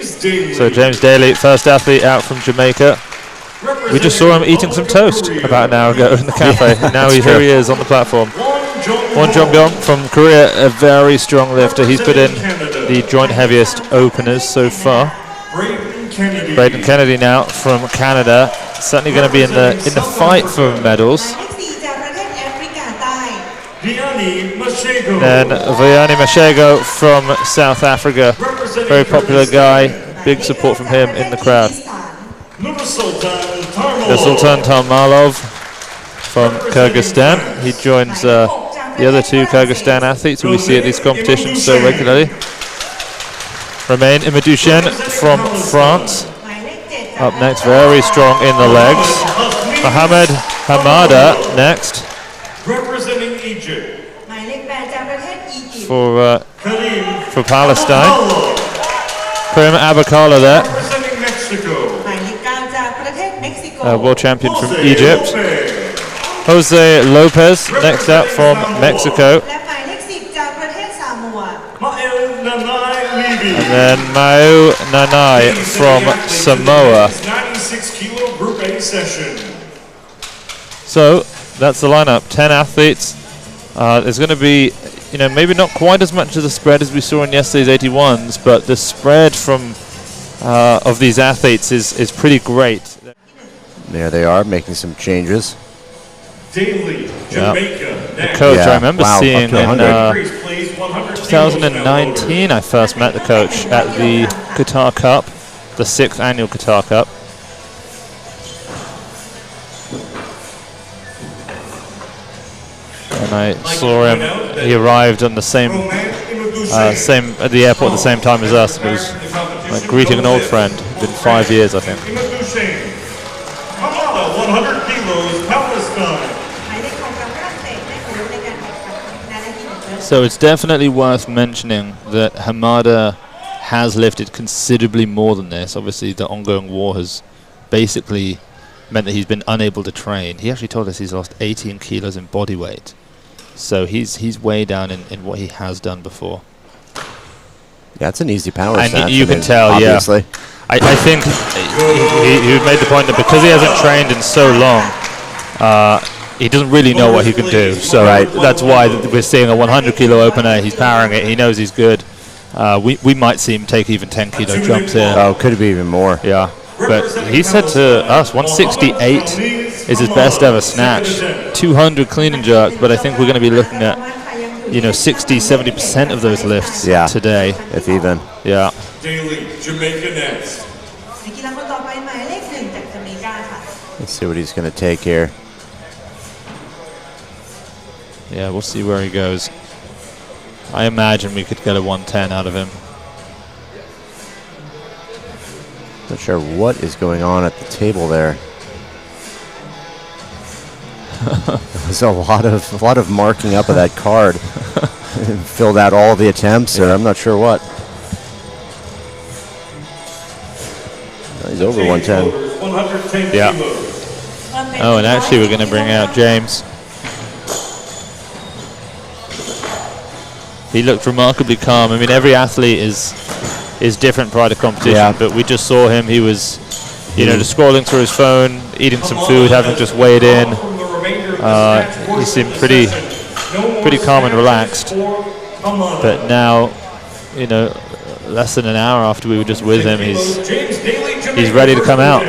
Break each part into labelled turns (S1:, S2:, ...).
S1: So James Daly, first athlete out from Jamaica. We just saw him eating some toast about an hour ago in the cafe. Now here he is on the platform. Won Jeong-bom from Korea, a very strong lifter. He's put in the joint heaviest openers so far. Braden Kennedy now from Canada, certainly going to be in the fight for medals. Then Vianney Mashego from South Africa, very popular guy, big support from him in the crowd. Nursultan Talmalov from Kyrgyzstan, he joins the other two Kyrgyzstan athletes who we see at these competitions so regularly. Romain Imadouchen from France, up next, very strong in the legs. Mohamed Hamada next. Representing Egypt for Palestine. Karim Abokahla there, world champion from Egypt. Jose Lopez next up from Mexico. And then Mau Nanai from Samoa. 96kg Group A session. So that's the lineup, 10 athletes. There's going to be, maybe not quite as much of the spread as we saw in yesterday's 81s, but the spread from of these athletes is pretty great.
S2: There they are, making some changes.
S1: Daily, Jamaica. The coach, I remember seeing in 2019, I first met the coach at the Qatar Cup, the 6th annual Qatar Cup. And I saw him, he arrived on the same at the airport at the same time as us. It was like greeting an old friend. It's been 5 years, I think.
S3: 100 kilos, Palestine.
S1: So it's definitely worth mentioning that Hamada has lifted considerably more than this. Obviously, the ongoing war has basically meant that he's been unable to train. He actually told us he's lost 18 kilos in body weight. So he's way down in what he has done before.
S2: Yeah, it's an easy power
S1: and
S2: snatch.
S1: You can tell,
S2: obviously.
S1: Yeah. I think he made the point that because he hasn't trained in so long, he doesn't really know what he can do. So that's why we're seeing a 100 kilo opener. He's powering it. He knows he's good. We might see him take even 10 kilo jumps here.
S2: Oh, could be even more.
S1: Yeah. But he said to us 168 is his best ever snatch. 200 clean and jerk, but I think we're going to be looking at 60-70% of those lifts today.
S2: If even.
S1: Yeah.
S3: Daily, Jamaica next.
S2: Let's see what he's going to take here.
S1: Yeah, we'll see where he goes. I imagine we could get a 110 out of him.
S2: Not sure what is going on at the table there. There's a lot of marking up of that card. Filled out all the attempts, or I'm not sure what. He's over 110.
S1: Yeah. Oh, and actually we're going to bring out James. He looked remarkably calm. I mean, every athlete is different prior to competition, but we just saw him. He was, just scrolling through his phone, eating some food, having just weighed in. He seemed pretty calm and relaxed. But now, less than an hour after we were just with him, he's ready to come out.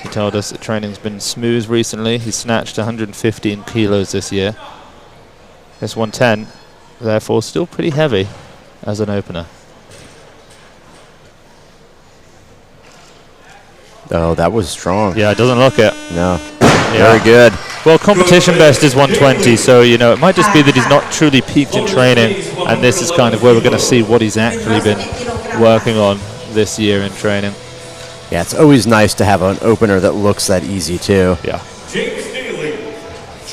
S1: He told us that training's been smooth recently. He snatched 115 kilos this year. This 110, therefore, still pretty heavy as an opener.
S2: Oh, that was strong.
S1: Yeah, it doesn't look it.
S2: No. Very good.
S1: Well, competition best is 120, so, it might just be that he's not truly peaked in training, and this is kind of where we're going to see what he's actually been working on this year in training.
S2: Yeah, it's always nice to have an opener that looks that easy, too.
S1: Yeah.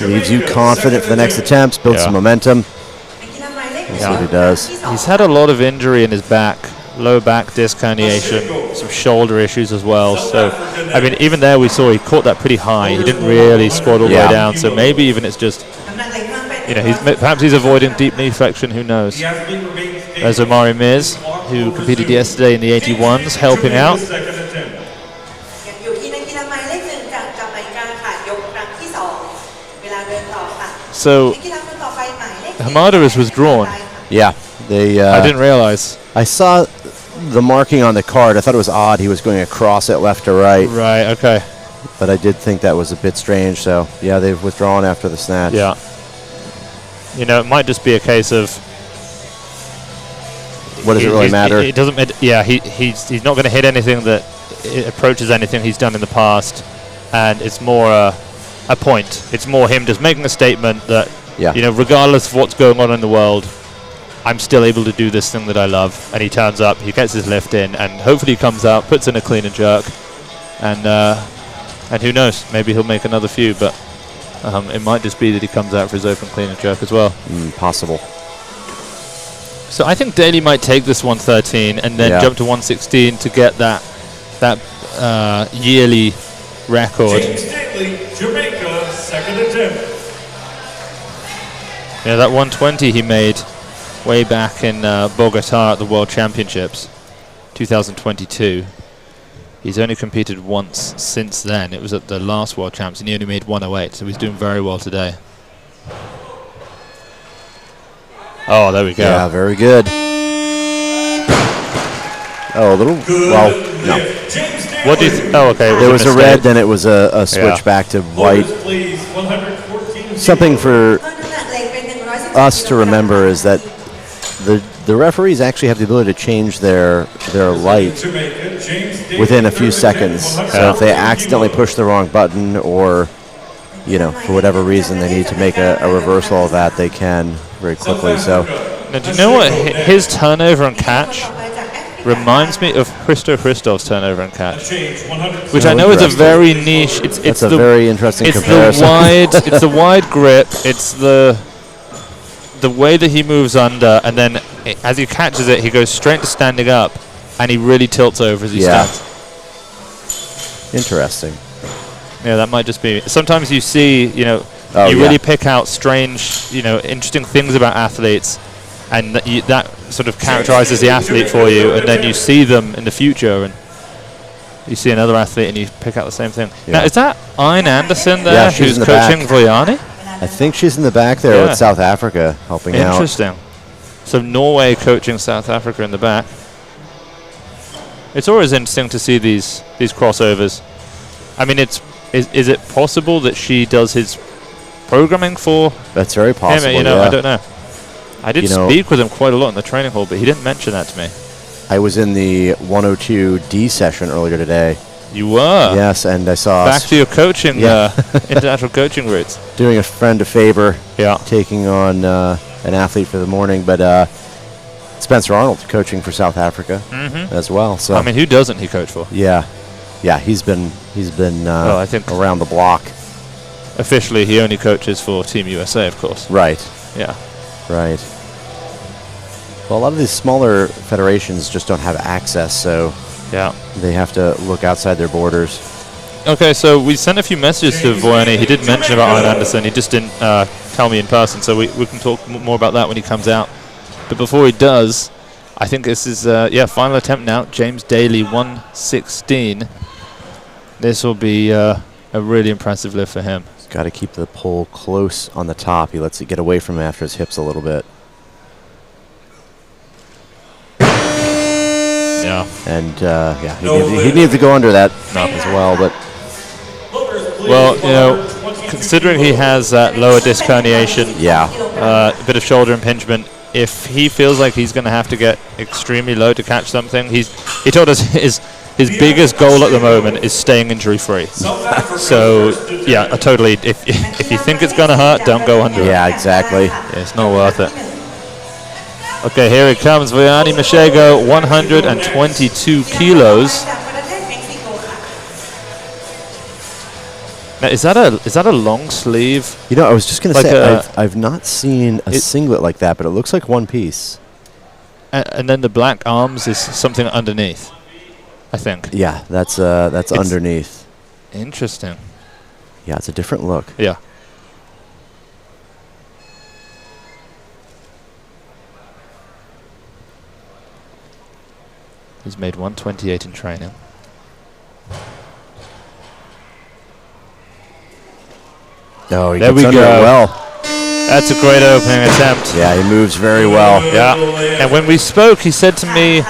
S2: Leaves you confident for the next attempts, builds some momentum. We'll see what he does.
S1: He's had a lot of injury in his back, low back disc herniation, some shoulder issues as well. So, I mean, even there we saw he caught that pretty high. He didn't really squat all the way down. So maybe even it's just, you know, perhaps he's avoiding deep knee flexion. Who knows? There's Omari Miz, who competed yesterday in the 81s, helping out. So Hamada is withdrawn.
S2: Yeah, they.
S1: I didn't realize.
S2: I saw the marking on the card. I thought it was odd. He was going across it left to right.
S1: Right. Okay.
S2: But I did think that was a bit strange. So yeah, they've withdrawn after the snatch.
S1: Yeah. You know, it might just be a case of.
S2: What does it really matter?
S1: It doesn't. Yeah, he's not going to hit anything that approaches anything he's done in the past, and it's more a point. It's more him just making a statement that, you know, regardless of what's going on in the world, I'm still able to do this thing that I love. And he turns up, he gets his lift in, and hopefully he comes out, puts in a clean and jerk, and who knows, maybe he'll make another few, but it might just be that he comes out for his open clean and jerk as well.
S2: Possible.
S1: So I think Daly might take this 113 and then jump to 116 to get that yearly record.
S3: James Daly, Jamaica, second attempt.
S1: Yeah, that 120 he made way back in Bogota at the World Championships, 2022. He's only competed once since then. It was at the last World Champs, and he only made 108, so he's doing very well today. Oh, there we go.
S2: Yeah, very good. Oh, a little. Well, no.
S1: What do you? Oh, okay.
S2: There was a red, then it was a switch back to white. Something for us to remember is that the referees actually have the ability to change their light within a few seconds. So if they accidentally push the wrong button, or you know, for whatever reason they need to make a reversal of that, they can very quickly. So
S1: now, do you know what his turnover and catch reminds me of Christov's turnover and catch, which I know is a very niche. It's
S2: a very interesting comparison.
S1: It's the wide grip. It's the way that he moves under, and then as he catches it, he goes straight to standing up, and he really tilts over as he stands.
S2: Interesting.
S1: Yeah, that might just be. Sometimes you see, you know, you really pick out strange, you know, interesting things about athletes, and that sort of characterizes the athlete for you, and then you see them in the future, and you see another athlete, and you pick out the same thing. Now, is that Ayn Anderson there, who's coaching Voyani?
S2: I think she's in the back there with South Africa helping out.
S1: Interesting. So Norway coaching South Africa in the back. It's always interesting to see these crossovers. I mean, is it possible that she does his programming for?
S2: That's very possible.
S1: You know, I don't know. I did speak with him quite a lot in the training hall, but he didn't mention that to me.
S2: I was in the 102D session earlier today.
S1: You were?
S2: Yes, and I saw...
S1: Back to your coaching, international coaching roots.
S2: Doing a friend a favor, taking on an athlete for the morning, but Spencer Arnold coaching for South Africa as well. So
S1: I mean, who doesn't he coach for?
S2: Yeah, he's been I think around the block.
S1: Officially, he only coaches for Team USA, of course.
S2: Right.
S1: Yeah.
S2: Right. Well, a lot of these smaller federations just don't have access, so they have to look outside their borders.
S1: Okay, so we sent a few messages to Voyani. He did mention about Ayn Anderson. He just didn't tell me in person, so we can talk more about that when he comes out. But before he does, I think this is final attempt now. James Daly, 116. This will be a really impressive lift for him.
S2: He's got to keep the pole close on the top. He lets it get away from him after his hips a little bit.
S1: Yeah.
S2: And he needs to go under that as well. But
S1: well, you know, considering he has that lower disc herniation, a bit of shoulder impingement, if he feels like he's going to have to get extremely low to catch something, he told us his biggest goal at the moment is staying injury free. So totally. If you think it's going to hurt, don't go under.
S2: Yeah, exactly.
S1: It's not worth it. Okay, here it comes. Voyani Mashego, 122 kilos. Now, is that a long sleeve?
S2: You know, I was just going to
S1: Like
S2: say, I've not seen a singlet like that, but it looks like one piece.
S1: And then the black arms is something underneath, I think.
S2: Yeah, that's underneath.
S1: Interesting.
S2: Yeah, it's a different look.
S1: Yeah. He's made 128 in training.
S2: Oh, he
S1: there
S2: gets
S1: we
S2: under
S1: go.
S2: it well.
S1: That's a great opening attempt.
S2: Yeah, he moves very well.
S1: Yeah. And when we spoke, he said to me,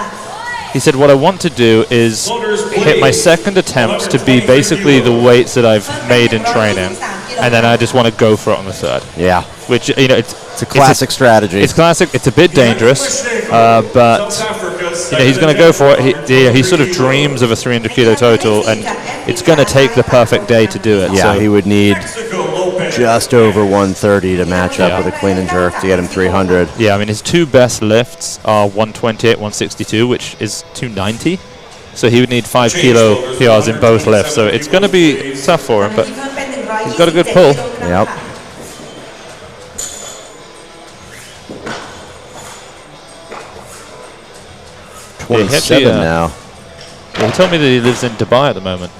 S1: what I want to do is hit my second attempt to be basically the weights that I've made in training, and then I just want to go for it on the third.
S2: Yeah.
S1: Which, you know, it's
S2: a classic strategy.
S1: It's classic. It's a bit dangerous, but you know, he's going to go for it. He sort of dreams of a 300 kilo total, and it's going to take the perfect day to do it.
S2: Yeah,
S1: so
S2: he would need just over 130 to match up with a clean and jerk to get him 300.
S1: Yeah, I mean, his two best lifts are 128, 162, which is 290. So he would need 5 kilo PRs in both lifts. So it's going to be tough for him, but he's got a good pull.
S2: Yep.
S1: Yeah, he actually,
S2: now.
S1: Yeah, he told me that he lives in Dubai at the moment.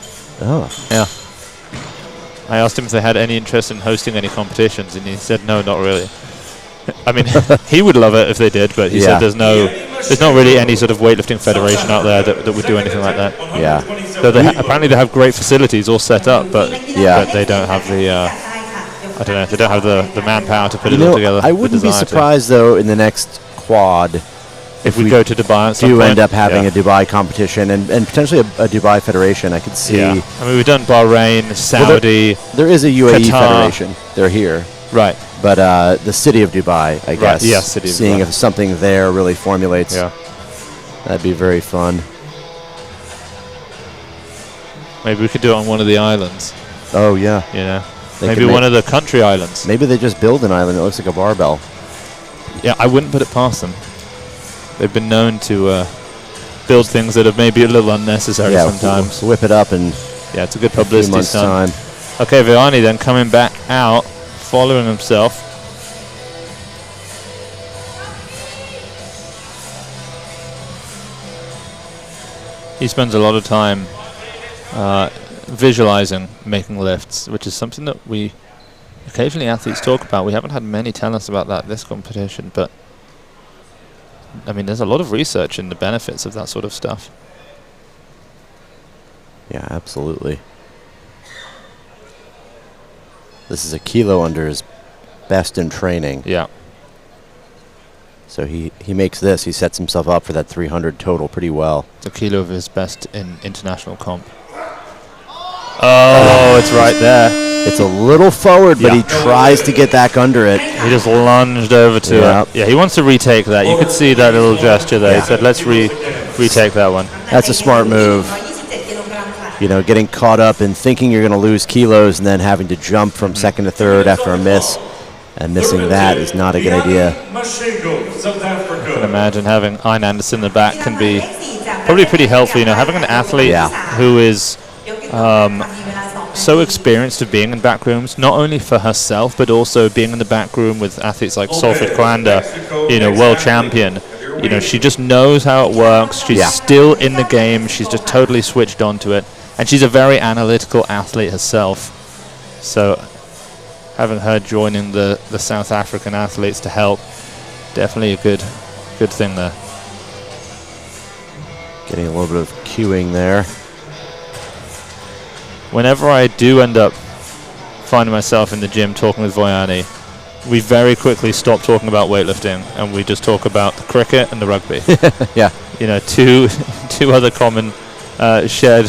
S2: Oh.
S1: Yeah. I asked him if they had any interest in hosting any competitions, and he said no, not really. I mean, he would love it if they did, but he said there's not really any sort of weightlifting federation out there that would do anything like that.
S2: Yeah.
S1: So apparently they have great facilities all set up, but they don't have the I don't know, they don't have the manpower to put it all together.
S2: I wouldn't be surprised though in the next quad
S1: if we go to Dubai at some point.
S2: Do end up having a Dubai competition and potentially a Dubai federation. I could see.
S1: Yeah. I mean, we've done Bahrain, Saudi.
S2: Well, there is a UAE
S1: Qatar.
S2: federation. They're here.
S1: Right.
S2: But the city of Dubai, I guess.
S1: Right. Yeah, city of
S2: seeing
S1: Dubai.
S2: if something there really formulates.
S1: Yeah.
S2: That'd be very fun.
S1: Maybe we could do it on one of the islands.
S2: Oh yeah.
S1: You know.
S2: They
S1: Maybe one of the country islands.
S2: Maybe they just build an island that looks like a barbell.
S1: Yeah, I wouldn't put it past them. They've been known to build things that are maybe a little unnecessary sometimes.
S2: Whip it up and
S1: it's a good publicity stunt.
S2: Time.
S1: Okay, Vianney then coming back out, following himself. He spends a lot of time visualizing making lifts, which is something that we occasionally athletes talk about. We haven't had many tell us about that this competition, but I mean, there's a lot of research in the benefits of that sort of stuff.
S2: Yeah, absolutely. This is a kilo under his best in training.
S1: Yeah.
S2: So he makes this. He sets himself up for that 300 total pretty well.
S1: It's a kilo of his best in international comp. Oh, it's right there.
S2: It's a little forward, but he tries to get back under it.
S1: He just lunged over to it. Yeah, he wants to retake that. You could see that little gesture there. He said, let's retake that one.
S2: That's a smart move. You know, getting caught up in thinking you're going to lose kilos and then having to jump from second to third after a miss. And missing that is not a good idea.
S1: I can imagine having Ein Anderson in the back can be probably pretty helpful. You know, having an athlete who is so experienced of being in back rooms, not only for herself, but also being in the back room with athletes like Solfrid Kwanda, you know, world champion. You know, she just knows how it works. She's still in the game. She's just totally switched onto it. And she's a very analytical athlete herself. So having her joining the South African athletes to help, definitely a good thing there.
S2: Getting a little bit of cueing there.
S1: Whenever I do end up finding myself in the gym talking with Vianney, we very quickly stop talking about weightlifting and we just talk about the cricket and the rugby.
S2: Yeah.
S1: You know, two other common shared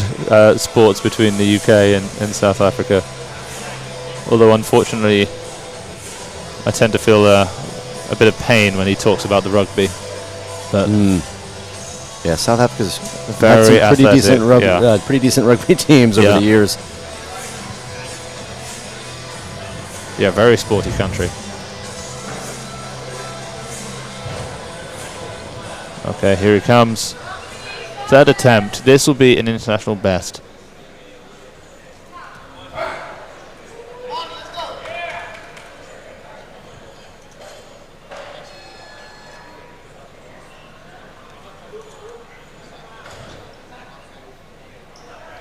S1: sports between the UK and South Africa. Although unfortunately, I tend to feel a bit of pain when he talks about the rugby. But
S2: yeah, South Africa's
S1: very
S2: had some pretty decent rugby teams over the years.
S1: Yeah, very sporty country. Okay, here he comes. Third attempt. This will be an international best.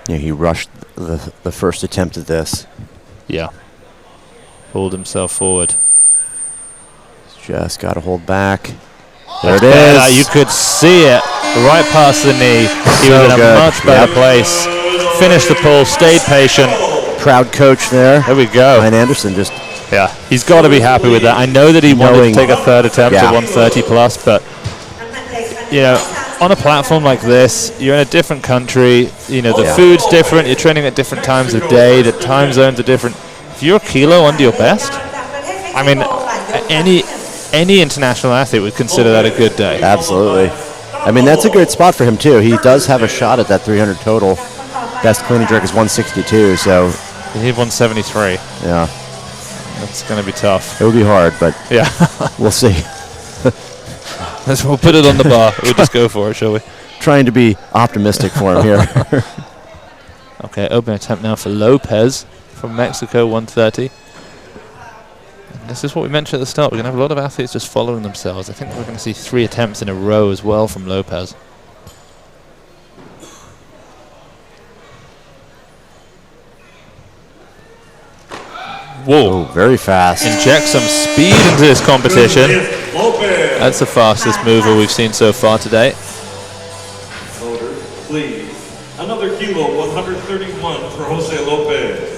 S2: Yeah, he rushed the first attempt at this.
S1: Yeah. Pulled himself forward.
S2: Just got to hold back. There it
S1: Better.
S2: is.
S1: You could see it right past the knee. He was in a much better place. Finished the pull, stayed patient.
S2: Proud coach there.
S1: There we go.
S2: Ryan Anderson just...
S1: Yeah, he's got to be happy with that. I know that he wanted to take a third attempt at 130 plus, but, you know, on a platform like this, you're in a different country. You know, the food's different. You're training at different times of day. The time zones are different. If you're a kilo under your best, I mean, any international athlete would consider that a good day.
S2: Absolutely. I mean, that's a great spot for him, too. He does have a shot at that 300 total. Best clean and jerk is 162, so...
S1: You need 173.
S2: Yeah.
S1: That's going to be tough.
S2: It would be hard, but
S1: yeah,
S2: we'll see.
S1: We'll put it on the bar. We'll just go for it, shall we?
S2: Trying to be optimistic for him here.
S1: Okay, open attempt now for Lopez from Mexico, 130. And this is what we mentioned at the start. We're going to have a lot of athletes just following themselves. I think we're going to see 3 attempts in a row as well from Lopez. Whoa.
S2: Oh, very fast.
S1: Inject some speed into this competition. That's the fastest mover we've seen so far today.
S3: Loaders, please. Another kilo, 131 for Jose Lopez.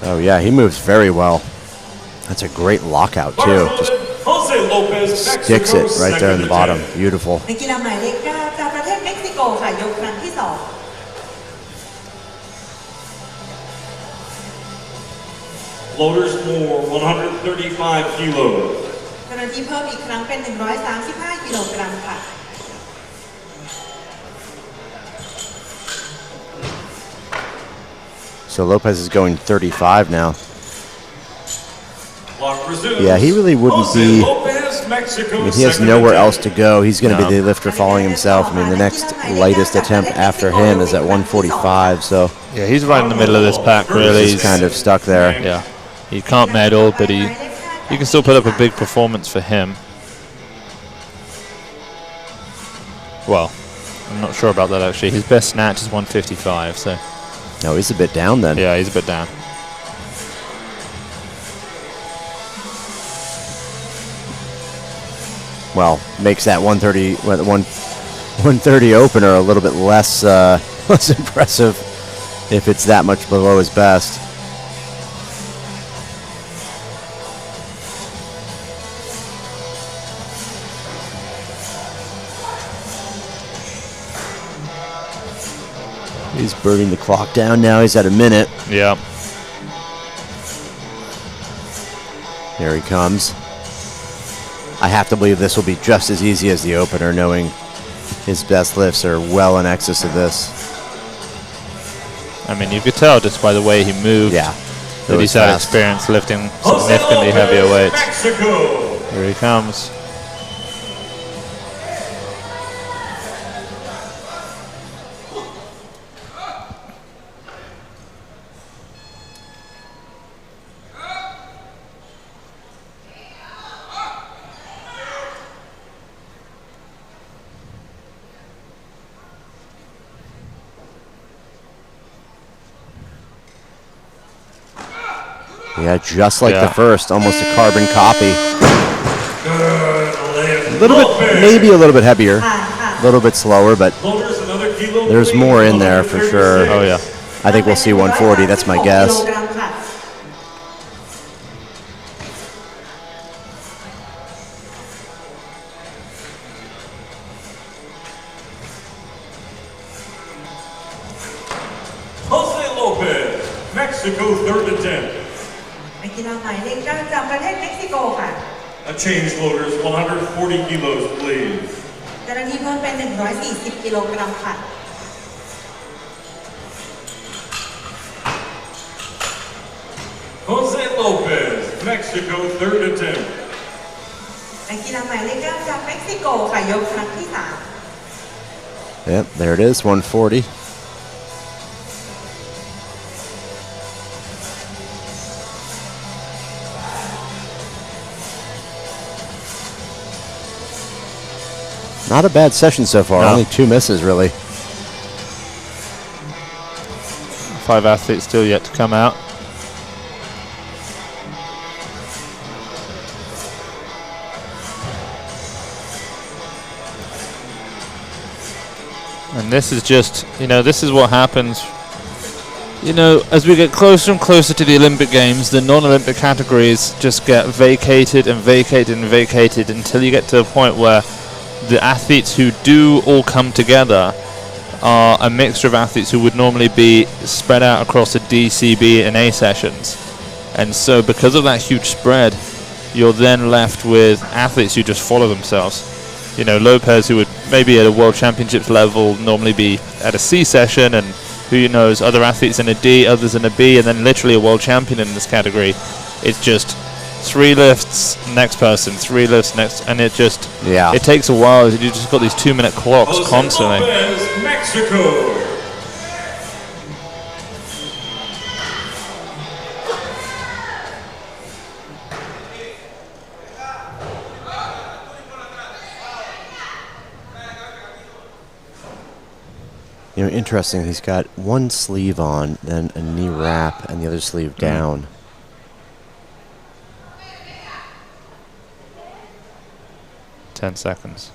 S2: Oh, yeah, he moves very well. That's a great lockout, too. Just
S3: Jose Lopez,
S2: sticks it right there in the bottom. Beautiful.
S3: Loaders more, 135 kilos.
S4: เจ้าหน้าที่เพิ่มอีกครั้งเป็น 135 กิโลกรัมค่ะ
S2: So Lopez is going 35 now.
S3: Clock resumes.
S2: Yeah, he really wouldn't
S3: Jose
S2: be...
S3: Lopez, Mexico,
S2: I mean, he has
S3: second
S2: nowhere
S3: attempt.
S2: else to go. He's going to be the lifter following himself. I mean, the next lightest attempt after him is at 145, so...
S1: Yeah, he's right in the middle of this pack, really.
S2: He's kind of stuck there.
S1: Yeah, he can't medal, but you can still put up a big performance for him. Well, I'm not sure about that, actually. His best snatch is 155, so...
S2: No, he's a bit down then.
S1: Yeah, he's a bit down.
S2: Well, makes that 130 opener a little bit less less impressive if it's that much below his best. He's burning the clock down now. He's at a minute.
S1: Yeah.
S2: Here he comes. I have to believe this will be just as easy as the opener, knowing his best lifts are well in excess of this.
S1: I mean, you could tell just by the way he moved
S2: Yeah.
S1: that he's had experience lifting significantly heavier weights.
S3: Mexico.
S1: Here he comes.
S2: Yeah, just like the first, almost a carbon copy. A little bit, maybe a little bit heavier, a little bit slower, but there's more in there for sure.
S1: Oh, yeah.
S2: I think we'll see 140, that's my guess.
S3: Jose Lopez, Mexico, third attempt.
S4: นักกีฬาหมายเลข 9 จากประเทศเม็กซิโกค่ะ
S3: A change loaders, 140 kilos, please.
S4: เจ้าหน้าที่เพิ่มเป็น 140 กิโลกรัมค่ะ
S3: Jose Lopez, Mexico, third attempt.
S4: นักกีฬาหมายเลข 9 จากเม็กซิโกค่ะยกครั้งที่
S2: Yep, there it is, 140. Not a bad session so far.
S1: No.
S2: Only 2 misses, really.
S1: 5 athletes still yet to come out. And this is just, this is what happens. As we get closer and closer to the Olympic Games, the non-Olympic categories just get vacated and vacated and vacated until you get to a point where the athletes who do all come together are a mixture of athletes who would normally be spread out across the D, C, B, and A sessions. And so because of that huge spread, you're then left with athletes who just follow themselves. Lopez, who would maybe at a World Championships level normally be at a C session, and who knows, other athletes in a D, others in a B, and then literally a world champion in this category. It's just 3 lifts, next person, 3 lifts, next, and it takes a while. You just got these 2-minute clocks constantly.
S3: Lopez, Mexico.
S2: Interesting. He's got one sleeve on, then a knee wrap, and the other sleeve down.
S1: Mm. 10 seconds.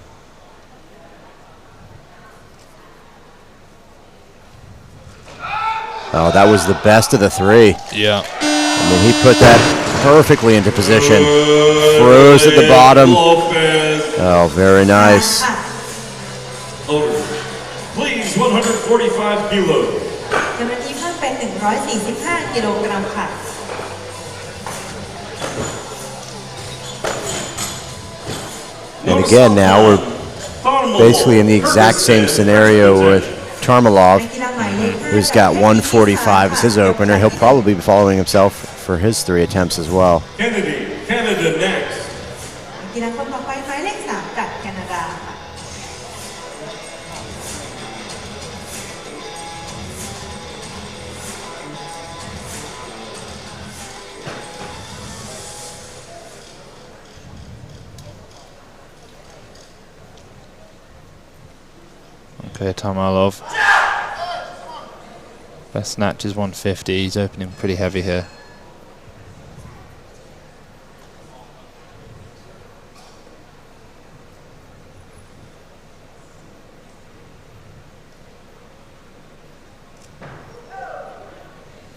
S2: Oh, that was the best of the 3.
S1: Yeah.
S2: I mean, he put that perfectly into position. Froze at the bottom. Oh, very nice.
S3: Please, 145 kilos.
S4: เจ้าหน้าที่เพิ่มเป็น145 กิโลกรัมค่ะ
S2: And again, now we're basically in the exact same scenario with Tarmalov, who's got 145 as his opener. He'll probably be following himself for his 3 attempts as well.
S3: Canada next.
S4: กีฬาคนต่อไปหมายเลข 3 จากแคนาดาค่ะ
S1: Okay, Tamalov. Best snatch is 150. He's opening pretty heavy here.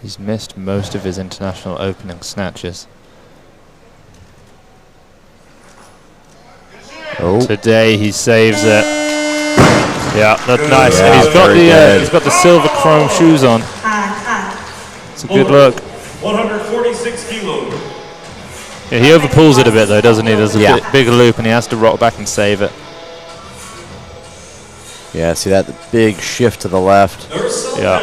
S1: He's missed most of his international opening snatches.
S2: Oh.
S1: Today he saves it. Yeah, that's nice.
S2: Yeah,
S1: And he's got the silver chrome shoes on.
S4: ผ่านค่ะ
S1: It's a good look.
S3: 146 kilos.
S1: Yeah, he overpulls it a bit though, doesn't he? There's a
S2: Yeah.
S1: bit bigger loop and he has to rock back and save it.
S2: Yeah, see that big shift to the left.
S1: Yeah.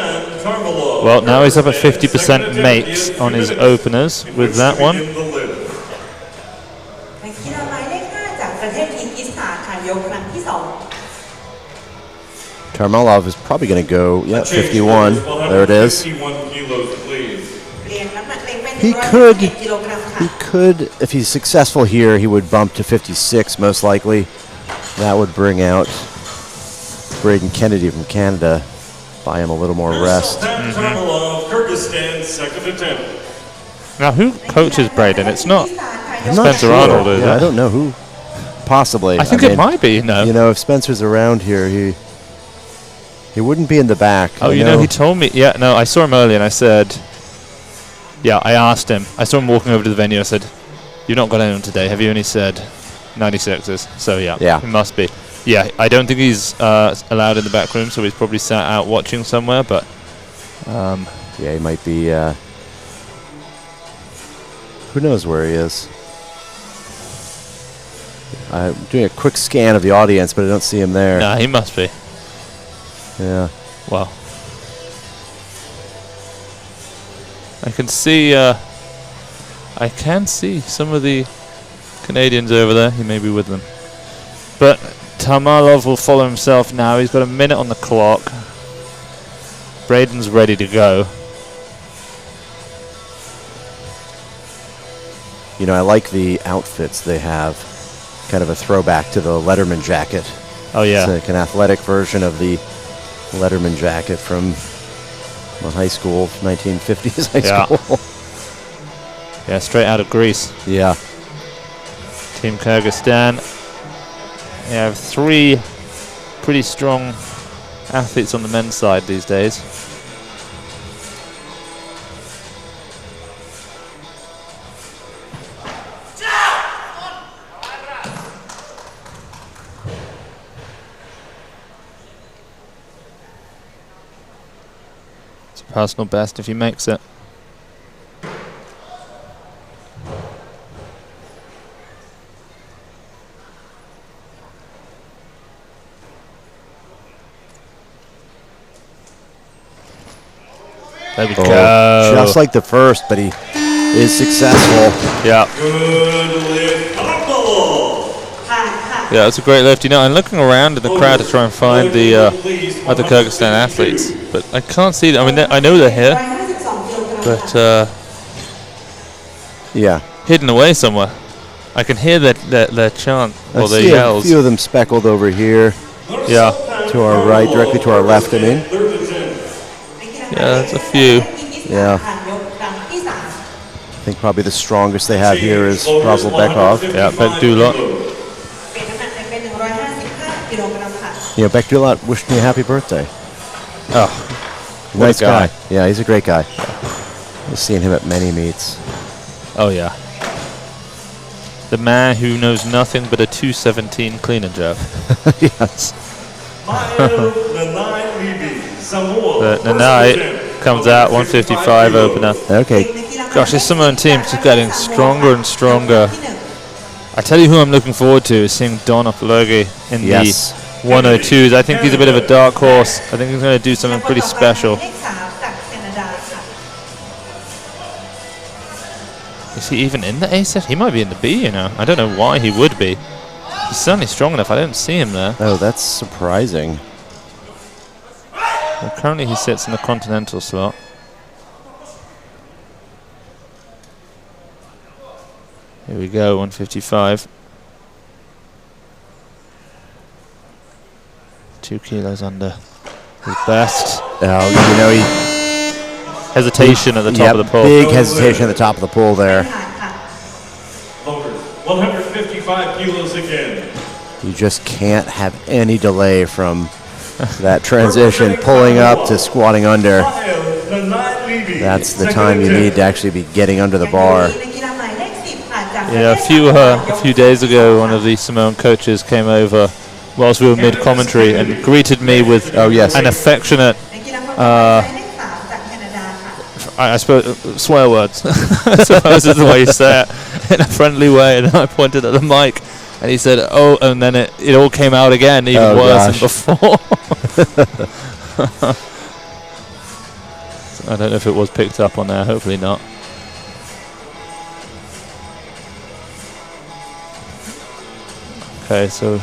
S1: Well, now he's up at 50% makes on his openers with that one.
S4: นักกีฬาหมายเลข 5 จากประเทศคีร์กิสถานค่ะยกครั้งที่ 2
S2: Tarmalov is probably going to go, 51. There it is.
S3: 51 kilos, please.
S4: เรียนน้ำหนักเล็งเป็น
S2: He could,
S4: 111 กิโลกรัมค่ะ
S2: he could, if he's successful here, he would bump to 56 most likely. That would bring out Braden Kennedy from Canada, buy him a little more rest.
S3: Kyrgyzstan, second attempt.
S1: Now, who coaches Braden? It's not.
S2: I'm not
S1: Spencer
S2: sure.
S1: Arnold, is
S2: Yeah,
S1: it?
S2: I don't know who. Possibly.
S1: I think it might be, no.
S2: You know, if Spencer's around here, he wouldn't be in the back.
S1: Oh, you know, he told me. Yeah, no, I saw him earlier and I said, yeah, I asked him. I saw him walking over to the venue. I said, you've not got anyone today, have you? And he said, 96s. So, yeah, he must be. Yeah, I don't think he's allowed in the back room, so he's probably sat out watching somewhere, but...
S2: yeah, he might be... who knows where he is? I'm doing a quick scan of the audience, but I don't see him there.
S1: Nah, he must be.
S2: Yeah.
S1: Well, I can see some of the Canadians over there. He may be with them. But Tamalov will follow himself now. He's got a minute on the clock. Braden's ready to go.
S2: You know, I like the outfits they have. Kind of a throwback to the Letterman jacket.
S1: Oh, yeah.
S2: It's like an athletic version of the Letterman jacket from the high school, 1950s high school.
S1: Yeah, straight out of Greece.
S2: Yeah.
S1: Team Kyrgyzstan. They have 3 pretty strong athletes on the men's side these days. It's a personal best if he makes it. There we go.
S2: Just like the first, but he is successful.
S1: Yeah.
S3: Good lift, combo.
S1: Yeah, it's a great lift. You know, I'm looking around in the crowd to try and find the other Kyrgyzstan athletes, but I can't see them. I mean, I know they're here, but
S2: yeah,
S1: hidden away somewhere. I can hear their chant or their yells.
S2: A few of them speckled over here.
S1: Yeah.
S2: To our right, directly to our left, I mean.
S1: Yeah, there's a few.
S2: Yeah. I think probably the strongest they have here is Bekdulov.
S1: Yeah, Bekdulov.
S2: You know, Bekdulov wished me a happy birthday.
S1: Oh,
S2: nice guy. Yeah, he's a great guy. I've seen him at many meets.
S1: Oh, yeah. The man who knows nothing but a 217 clean and jerk.
S2: Yes.
S1: The Nanai comes out 155 opener.
S2: Okay.
S1: Gosh, this Samoan team is getting stronger and stronger. I tell you who I'm looking forward to is seeing Don Apologi in the 102s. I think he's a bit of a dark horse. I think he's going to do something pretty special. Is he even in the A set? He might be in the B, you know. I don't know why he would be. He's certainly strong enough. I don't see him there.
S2: Oh, that's surprising.
S1: Well, currently he sits in the continental slot. Here we go, 155. 2 kilos under his best.
S2: Oh, you know, he...
S1: Hesitation at the top of the pool.
S2: Big hesitation at the top of the pool there.
S3: 155 kilos again.
S2: You just can't have any delay from that transition, pulling up to squatting under. That's the time you need to actually be getting under the bar.
S1: Yeah, a few days ago, one of the Samoan coaches came over whilst we were mid-commentary and greeted me with an affectionate, I suppose, swear words. I suppose is the way you say it, in a friendly way. And I pointed at the mic, and he said, "Oh," and then it all came out again, even worse than before. So I don't know if it was picked up on there. Hopefully not. Okay, so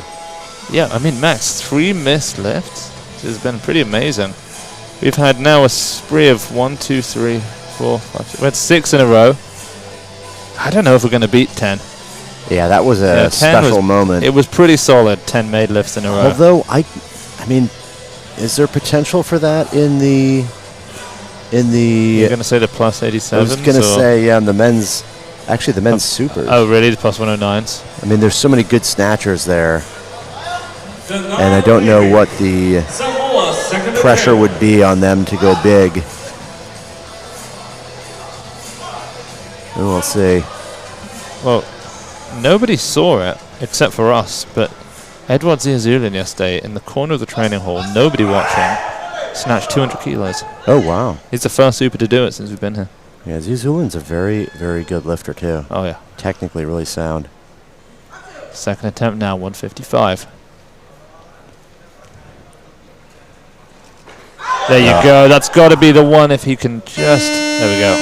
S1: yeah, I mean, Max, 3 missed lifts. This has been pretty amazing. We've had now a spree of 1, 2, 3, 4, 5, 6. We had 6 in a row. I don't know if we're going to beat 10.
S2: Yeah, that was a special moment.
S1: It was pretty solid, 10 made lifts in a row.
S2: Although, I mean, is there potential for that in the... You're
S1: going to say the plus 87s?
S2: I was going to say, yeah, in the men's... Actually, the men's supers.
S1: Oh, really? The plus 109s?
S2: I mean, there's so many good snatchers there. And I don't know what the pressure would be on them to go big. We'll see.
S1: Well, nobody saw it except for us, but Edward Ziazulin yesterday in the corner of the training hall, nobody watching, snatched 200 kilos.
S2: Oh, wow.
S1: He's the first super to do it since we've been here.
S2: Yeah, Ziazulin's a very, very good lifter, too.
S1: Oh, yeah.
S2: Technically really sound.
S1: Second attempt now, 155. There you go. That's got to be the one if he can just... There we go.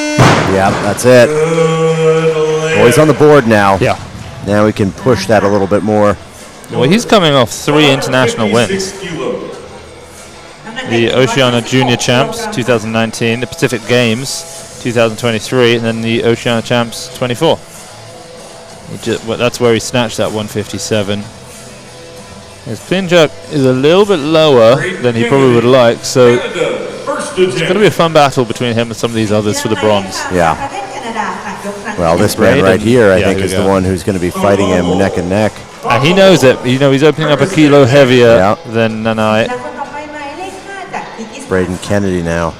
S2: Yeah, that's it. Oh, he's on the board now.
S1: Yeah.
S2: Now we can push that a little bit more.
S1: Well, he's coming off 3 international wins. The Oceania Junior Champs 2019, the Pacific Games 2023, and then the Oceania Champs 24. That's where he snatched that 157. His pin jerk is a little bit lower than he probably would like, so it's going to be a fun battle between him and some of these others for the bronze.
S2: Yeah. Well, this man right here, I think, is the one who's going to be fighting him neck and neck.
S1: And he knows it. You know, he's opening up a kilo heavier than Nanai.
S2: Braden Kennedy now.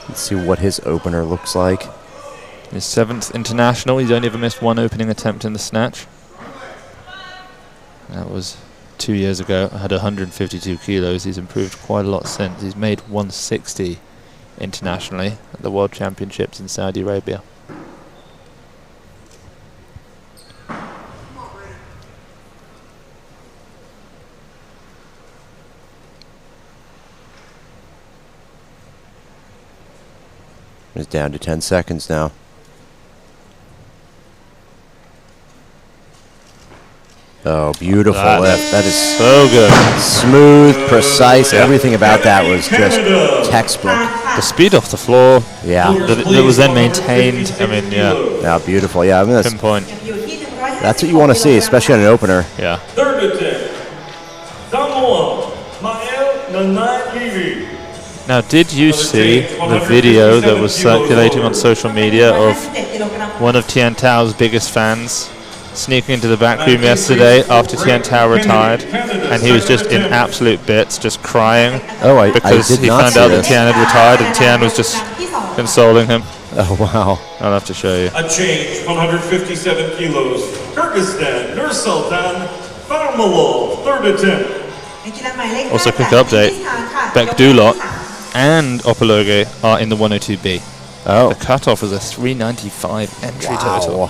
S2: Let's see what his opener looks like.
S1: His 7th international. He's only ever missed one opening attempt in the snatch. That was 2 years ago. I had 152 kilos. He's improved quite a lot since. He's made 160 internationally at the World Championships in Saudi Arabia.
S2: He's down to 10 seconds now. Oh, beautiful lift. That is
S1: so good.
S2: Smooth, precise. Everything about that was just textbook.
S1: The speed off the floor.
S2: Yeah.
S1: That was then maintained. I mean,
S2: Yeah, beautiful. Yeah, I mean,
S1: pinpoint.
S2: That's what you want to see, especially on an opener.
S1: Yeah.
S3: Third attempt. Jeong-bom and Karim.
S1: Now, did you see the video that was circulating on social media of one of Tian Tao's biggest fans sneaking into the back room yesterday after Tian Tao retired, and he was just in absolute bits, just crying because he found out that Tian had retired, and Tian was just consoling him.
S2: Oh, wow.
S1: I'll have to show you.
S3: A change, 157 kilos. Kyrgyzstan, Nur-Sultan Farmalov, third attempt.
S1: Also, quick update. Beck Dulot and Opologe are in the 102B.
S2: Oh.
S1: The cutoff was a 395 entry total.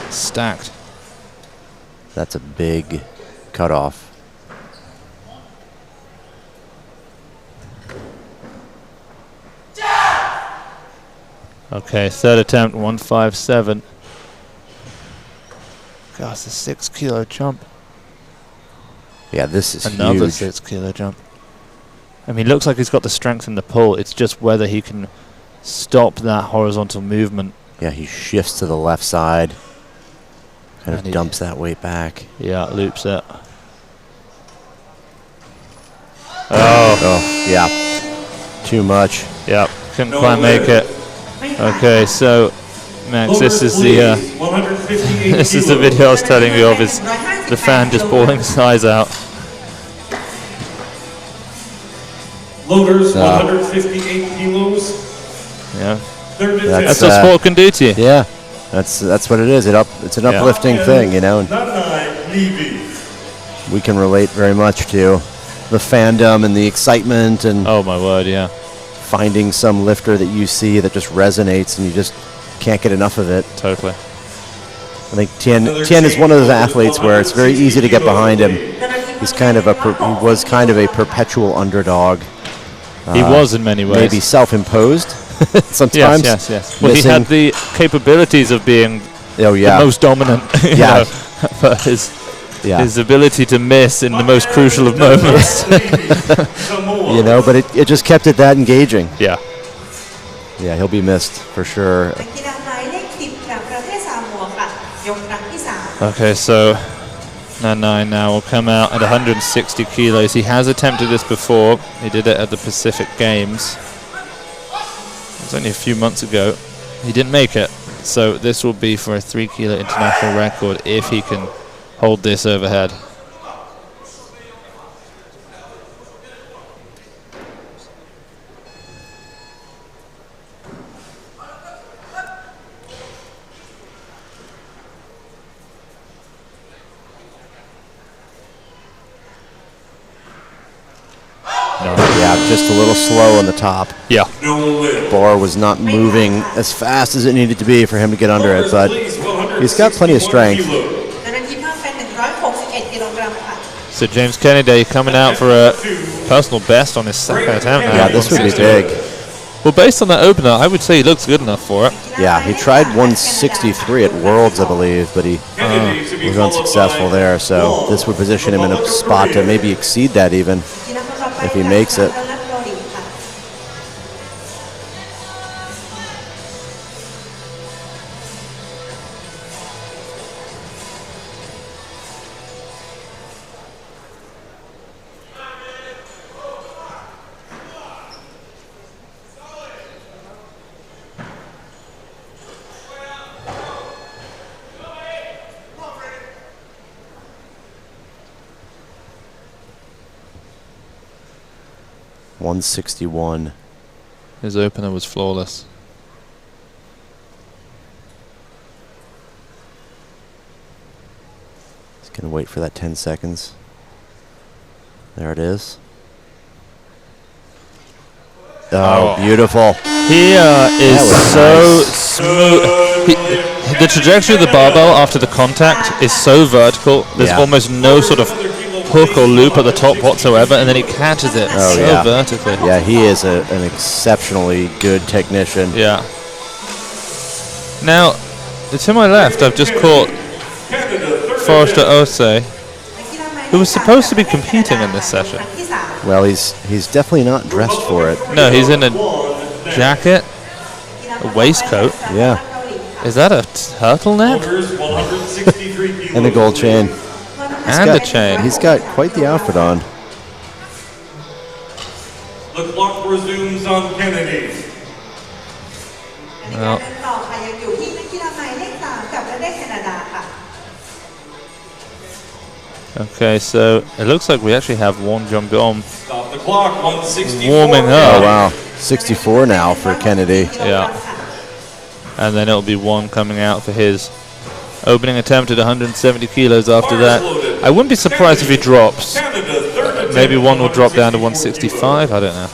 S1: Stacked.
S2: That's a big cutoff.
S1: Okay, third attempt, 157. Gosh, the 6 kilo jump.
S2: Yeah, this is
S1: Another
S2: huge.
S1: 6 kilo jump. I mean, looks like he's got the strength in the pull. It's just whether he can stop that horizontal movement.
S2: Yeah, he shifts to the left side. Kind of dumps that weight back.
S1: Yeah, loops it.
S2: Oh, yeah. Too much.
S1: Yeah, couldn't quite make it. Okay, so Max, this is the this is the video I was telling you of. Is the fan just bawling his eyes out?
S3: Loaders, 158 kilos.
S1: Yeah,
S2: That's
S1: what sport can do to you.
S2: Yeah, that's what it is. It's an uplifting thing, you know. And we can relate very much to the fandom and the excitement and
S1: oh my word, yeah.
S2: Finding some lifter that you see that just resonates and you just can't get enough of it.
S1: Totally.
S2: I think Tian is one of those athletes where it's very easy to get behind him. He's kind of he was kind of a perpetual underdog.
S1: He was in many ways.
S2: Maybe self-imposed sometimes.
S1: Yes. Well, he had the capabilities of being the most dominant.
S2: Yeah.
S1: But his ability to miss in the most crucial of moments.
S2: You know, but it just kept it that engaging.
S1: Yeah.
S2: Yeah, he'll be missed for sure.
S1: Okay, so Nanai now will come out at 160 kilos. He has attempted this before. He did it at the Pacific Games. It was only a few months ago. He didn't make it. So this will be for a 3 kilo international record if he can hold this overhead.
S2: Yeah, just a little slow on the top.
S1: Yeah.
S2: Bar was not moving as fast as it needed to be for him to get under it, but he's got plenty of strength.
S1: So James Kennedy coming out for a personal best on his second attempt now.
S2: Yeah, this would be big.
S1: Well, based on that opener, I would say he looks good enough for it.
S2: Yeah, he tried 163 at Worlds, I believe, but he was unsuccessful there. So this would position him in a spot to maybe exceed that even if he makes it. 161.
S1: His opener was flawless.
S2: He's going to wait for that 10 seconds. There it is. Oh, beautiful.
S1: He is so smooth. The trajectory of the barbell after the contact is so vertical. There's almost no sort of hook or loop at the top whatsoever, and then he catches it vertically.
S2: Yeah, he is an exceptionally good technician.
S1: Yeah. Now, to my left, I've just caught Forrester Osei, who was supposed to be competing in this session.
S2: Well, he's definitely not dressed for it.
S1: No, he's in a jacket, a waistcoat.
S2: Yeah.
S1: Is that a turtleneck?
S2: And a gold chain.
S1: And a chain.
S2: He's got quite the outfit on.
S3: The clock resumes on Kennedy.
S1: Well, okay, so it looks like we actually have one Jeong-bom
S3: Stop the clock, 164.
S1: warming up.
S2: Oh, wow. 64 now for Kennedy.
S1: Yeah. And then it'll be one coming out for his opening attempt at 170 kilos after that. I wouldn't be surprised if he drops. Maybe one will drop down to 165. I don't know.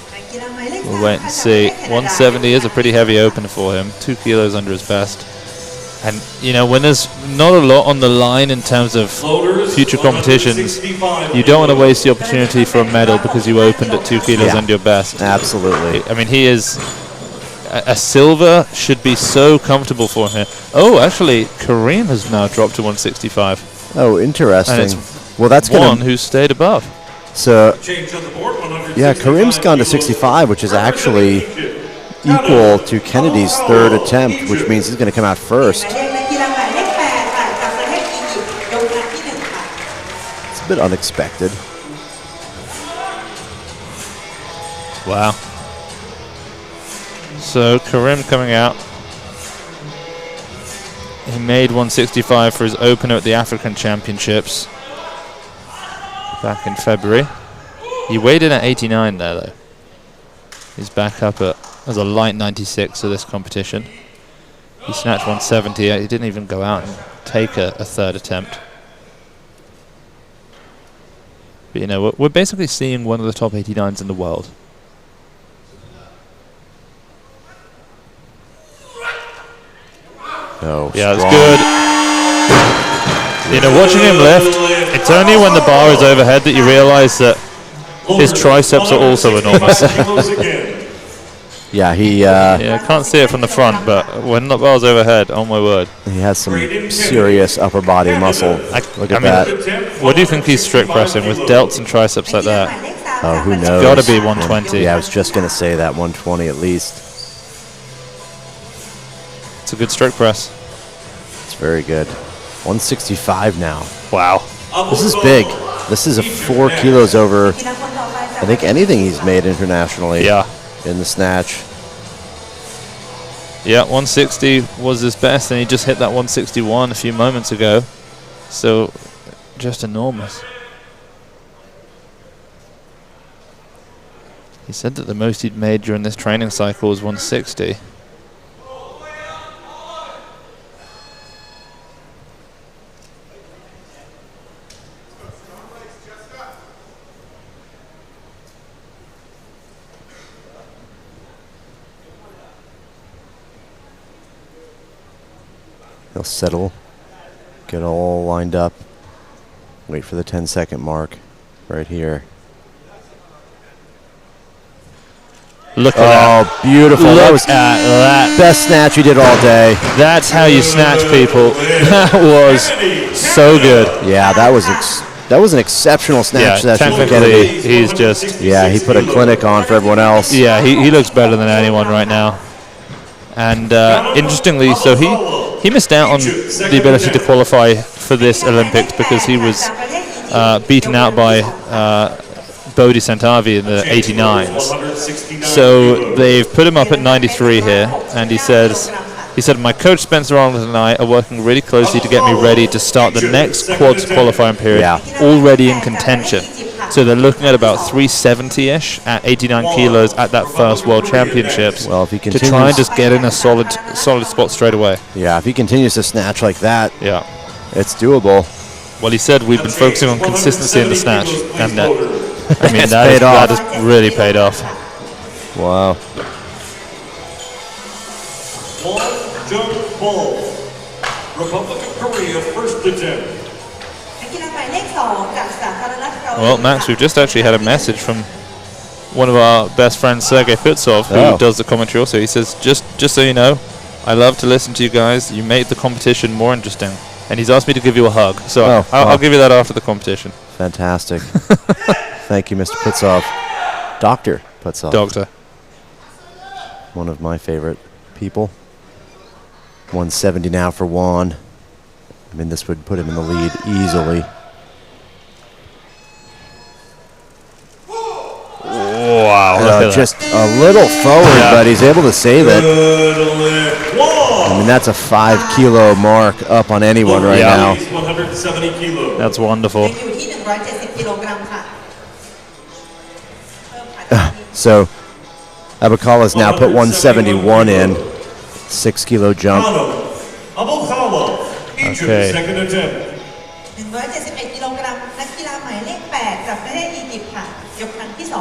S1: We'll wait and see. 170 is a pretty heavy opener for him. 2 kilos under his best. And, you know, when there's not a lot on the line in terms of future competitions, you don't want to waste the opportunity for a medal because you opened at 2 kilos under your best.
S2: Absolutely.
S1: I mean, he is... A silver should be so comfortable for him. Oh, actually, Karim has now dropped to 165.
S2: Oh, interesting.
S1: And it's
S2: well, that's
S1: one
S2: going to...
S1: who stayed above.
S2: So, yeah, Karim's gone to 65, which is actually equal to Kennedy's third attempt, which means he's going to come out first. It's a bit unexpected.
S1: Wow. So Karim coming out. He made 165 for his opener at the African Championships back in February. He weighed in at 89 there, though. He's back up as a light 96 of this competition. He snatched 170. He didn't even go out and take a third attempt. But, you know, we're basically seeing one of the top 89s in the world.
S2: Oh,
S1: yeah,
S2: strong.
S1: it's good. You know, watching him lift, it's only when the bar is overhead that you realize that his triceps are also enormous.
S2: Yeah, he...
S1: yeah, I can't see it from the front, but when the bar's overhead, oh my word.
S2: He has some serious upper body muscle. Look at that.
S1: What do you think he's strict pressing with delts and triceps like that?
S2: Oh, who knows?
S1: It's got to be 120.
S2: Yeah, I was just going to say that, 120 at least.
S1: It's a good stroke press.
S2: It's very good. 165 now.
S1: Wow.
S2: This is big. This is a 4 kilos over, I think, anything he's made internationally.
S1: Yeah.
S2: In the snatch.
S1: Yeah, 160 was his best, and he just hit that 161 a few moments ago. So, just enormous. He said that the most he'd made during this training cycle was 160.
S2: He'll settle, get all lined up, wait for the 10-second mark right here.
S1: Look at that.
S2: Oh, beautiful. That was
S1: that.
S2: Best snatch he did all day.
S1: That's how you snatch people. That was so good.
S2: Yeah, that was an exceptional snatch session for
S1: technically,
S2: Kennedy.
S1: he's just...
S2: Yeah, he put a clinic on for everyone else.
S1: Yeah, he looks better than anyone right now. And interestingly, so he missed out on the ability to qualify for this Olympics because he was beaten out by Bodhi Santavi in the 89s. So they've put him up at 93 here, and he said, my coach Spencer Arnold and I are working really closely to get me ready to start the next quads qualifying period already in contention. So they're looking at about 370-ish at 89 kilos at that first World Championships.
S2: Well, if he
S1: to
S2: continues
S1: try and just get in a solid spot straight away.
S2: Yeah, if he continues to snatch like that,
S1: yeah,
S2: it's doable.
S1: Well, he said we've been focusing on consistency in the snatch, and that, I mean,
S2: paid off.
S1: that has really paid off.
S2: Wow.
S3: Jeong-bom, Republic of Korea, first attempt.
S1: Well, Max, we've just actually had a message from one of our best friends, Sergei Putsov, who does the commentary also. He says, just so you know, I love to listen to you guys. You make the competition more interesting. And he's asked me to give you a hug. So I'll give you that after the competition.
S2: Fantastic. Thank you, Mr. Putsov. Dr. Putsov.
S1: Doctor.
S2: One of my favorite people. 170 now for Juan. I mean, this would put him in the lead easily.
S1: Wow.
S2: Just a little forward, but he's able to save it. I mean, that's a 5 kilo mark up on anyone right now.
S3: 170 kilos.
S1: That's wonderful.
S2: So Abokahla's now put 171 in. 6 kilo jump.
S3: Abokahla, Egypt,
S1: Okay.
S3: second attempt.
S4: 171 กิโลกรัมนักกีฬาหมายเลข 8 จากประเทศอียิปต์ค่ะยกครั้งที่ 2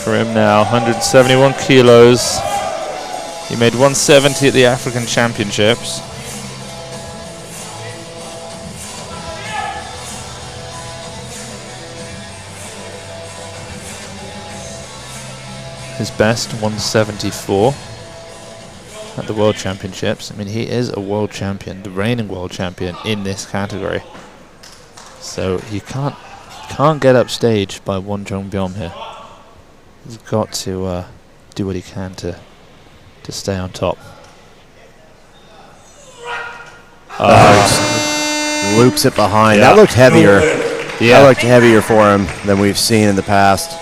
S1: Karim now 171 kilos. He made 170 at the African Championships. His best 174 at the World Championships. I mean, he is a world champion, the reigning world champion in this category. So he can't get upstaged by one Jeong-bom here. He's got to do what he can to stay on top.
S2: Loops it behind.
S1: Yeah.
S2: That looked heavier.
S1: Yeah.
S2: That looked heavier for him than we've seen in the past.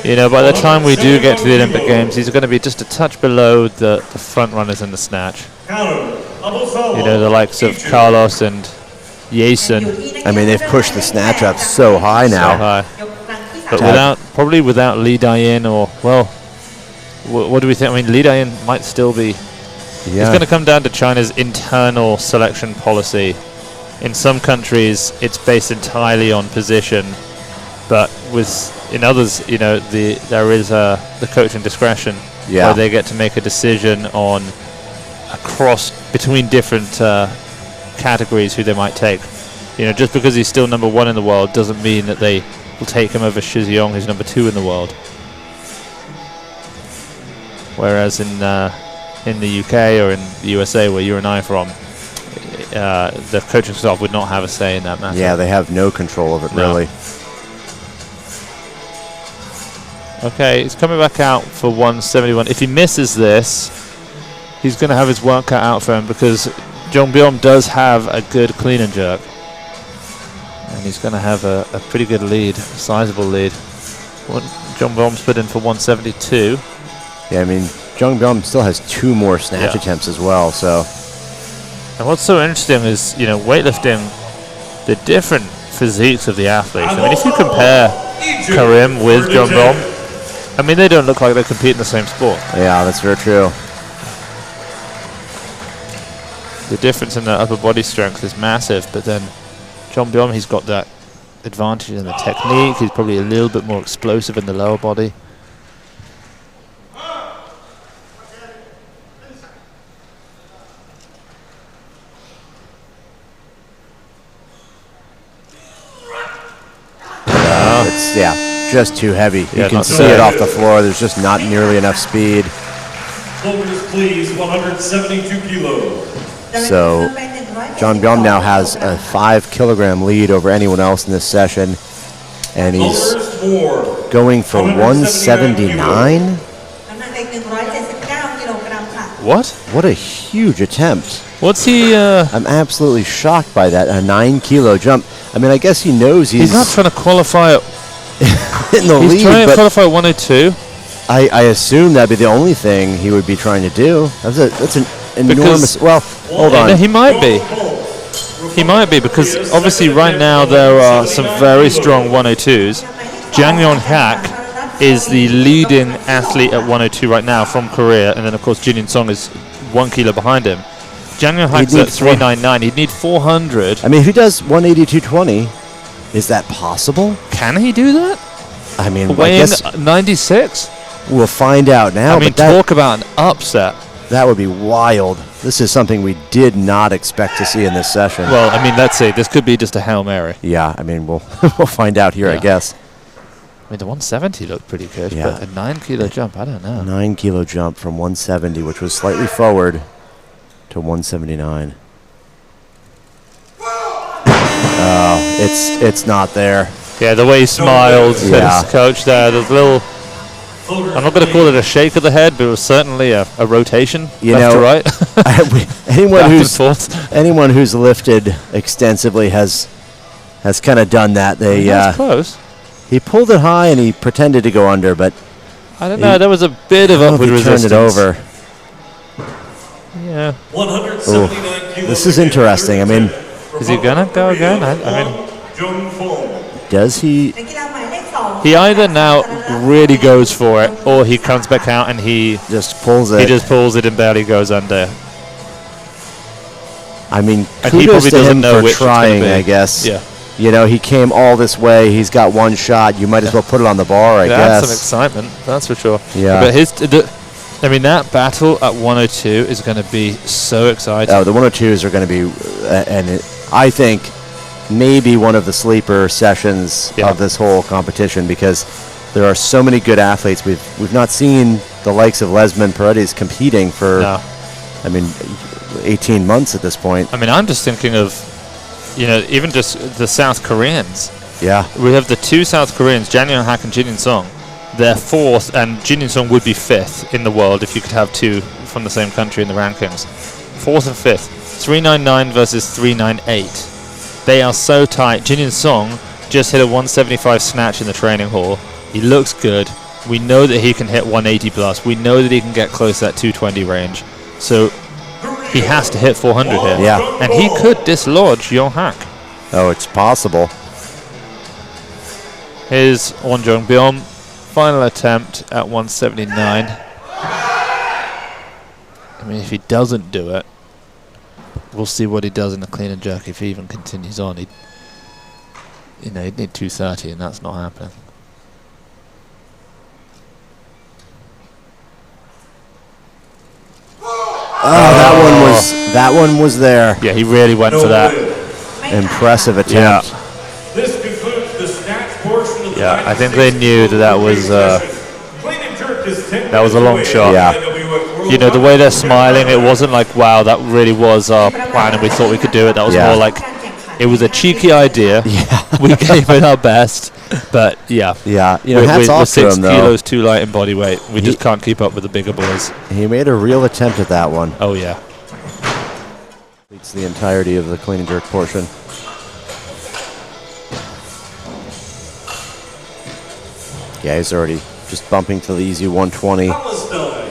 S1: You know, by the time we do get to the Olympic Games, he's going to be just a touch below the front runners in the snatch. You know, the likes of Carlos and Jason.
S2: I mean, they've pushed the snatch up so high now.
S1: So high. But probably without Lee Dayan or, well, what do we think? I mean, Lee Dayan might still be. It's going to come down to China's internal selection policy. In some countries, it's based entirely on position, but in others, you know, there is the coaching discretion where they get to make a decision on a cross between different categories who they might take. You know, just because he's still number 1 in the world doesn't mean that they will take him over Shi Xiong, who's number 2 in the world. Whereas in the UK or in the USA, where you and I are from, the coaching staff would not have a say in that matter.
S2: Yeah, they have no control of it, really.
S1: Okay, he's coming back out for 171. If he misses this, he's going to have his work cut out for him, because Jeong-bom does have a good clean and jerk. And he's going to have a pretty good lead, a sizable lead. Jeong-bom's put in for 172.
S2: Yeah, I mean, Jeong-bom still has 2 more snatch attempts as well, so.
S1: And what's so interesting is, you know, weightlifting, the different physiques of the athletes. I mean, if you compare Karim with Jeong-bom, I mean, they don't look like they compete in the same sport.
S2: Yeah, that's very true.
S1: The difference in the upper body strength is massive, but then Jeong-bom, he's got that advantage in the technique. He's probably a little bit more explosive in the lower body.
S2: It's, just too heavy.
S1: Yeah,
S2: you can see it off the floor. There's just not nearly enough speed.
S3: Shoulders, please, 172 kilos.
S2: So Jeong-bom now has a 5 kilogram lead over anyone else in this session, and he's going for 179.
S1: What?
S2: What a huge attempt.
S1: What's he?
S2: I'm absolutely shocked by that. A 9 kilo jump. I mean, I guess he knows he's
S1: not trying to qualify
S2: in the lead.
S1: He's trying to qualify 102.
S2: I assume that'd be the only thing he would be trying to do. That's an enormous. Well, hold on.
S1: He might be. He might be, because obviously right now there are some very strong 102s. Jang Yeon-hak is the leading athlete at 102 right now from Korea, and then of course Jin Song is 1 kilo behind him. Jang Yeon-hak's at 399. He'd need 400.
S2: I mean, if he does 182.20, is that possible?
S1: Can he do that?
S2: I mean,
S1: weighing
S2: I guess
S1: 96.
S2: We'll find out now.
S1: I mean, talk about an upset.
S2: That would be wild. This is something we did not expect to see in this session.
S1: Well, I mean, let's see. This could be just a Hail Mary.
S2: Yeah, I mean, we'll find out here, I guess.
S1: I mean, the 170 looked pretty good,
S2: Yeah.
S1: but a 9 kilo jump, I don't know.
S2: 9 kilo jump from 170, which was slightly forward, to 179. Oh, it's not there.
S1: Yeah, the way he smiled at his coach there, there's a little, I'm not going to call it a shake of the head, but it was certainly a rotation left to right.
S2: anyone who's lifted extensively has kind of done that.
S1: That's close.
S2: He pulled it high and he pretended to go under, but
S1: I don't know. There was a bit of upward resistance.
S2: Turned it over.
S1: Yeah.
S3: 179 kilos.
S2: This is interesting. I mean,
S1: is he gonna go again? I mean,
S2: does he?
S1: He either now really goes for it, or he comes back out and he
S2: just pulls it.
S1: He just pulls it and barely goes under.
S2: I mean,
S1: and he probably doesn't know
S2: for trying, I guess.
S1: Yeah.
S2: You know, he came all this way. He's got one shot. You might as well put it on the bar, I guess.
S1: That's some excitement, that's for sure.
S2: Yeah.
S1: But I mean, that battle at 102 is going to be so exciting.
S2: Oh, the 102s are going to be, I think, maybe one of the sleeper sessions of this whole competition, because there are so many good athletes. We've not seen the likes of Lesman Paredes competing for, I mean, 18 months at this point.
S1: I mean, I'm just thinking of, you know, even just the South Koreans.
S2: Yeah.
S1: We have the two South Koreans, Jang Yeon-hak and Jin Song. They're fourth, and Jin Song would be fifth in the world if you could have two from the same country in the rankings. Fourth and fifth. 399 versus 398. They are so tight. Jin Song just hit a 175 snatch in the training hall. He looks good. We know that he can hit 180 plus. We know that he can get close to that 220 range. So he has to hit 400 here.
S2: Yeah.
S1: And he could dislodge Yeon-hak.
S2: Oh, it's possible.
S1: Here's Won Jeong-bom. Final attempt at 179. I mean, if he doesn't do it, we'll see what he does in the clean and jerk if he even continues on. He'd need 230, and that's not happening.
S2: Oh, that one was there.
S1: Yeah, he really went for that.
S2: Impressive attempt.
S1: Yeah.
S3: This concludes the snatch portion of the
S1: I think they knew that was a long shot.
S2: Yeah.
S1: You know, the way they're smiling, it wasn't like, wow, that really was our plan and we thought we could do it. That was more like, it was a cheeky idea.
S2: Yeah.
S1: We gave it our best, but
S2: Yeah. You know, hats
S1: we're
S2: off to
S1: 6
S2: him, though.
S1: kilos too light in body weight. We just can't keep up with the bigger boys.
S2: He made a real attempt at that one.
S1: Oh, yeah.
S2: It's the entirety of the clean and jerk portion. Yeah, he's already just bumping to the easy 120.
S3: Palestine,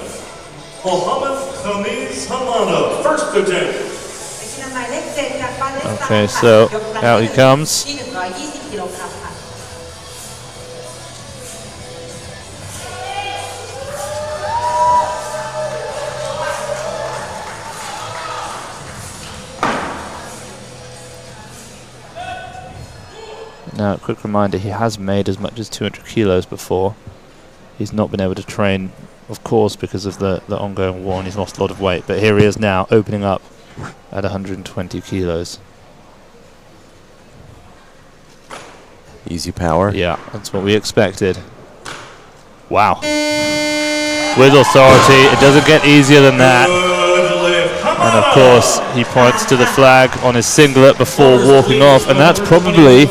S3: Mohammed Khamis Hamada, first attempt.
S1: Okay, so out he comes. Now, a quick reminder, he has made as much as 200 kilos before. He's not been able to train, of course, because of the ongoing war, and he's lost a lot of weight. But here he is now, opening up at 120 kilos.
S2: Easy power.
S1: Yeah, that's what we expected. Wow. With authority, it doesn't get easier than that. And of course, he points to the flag on his singlet before walking off, and that's probably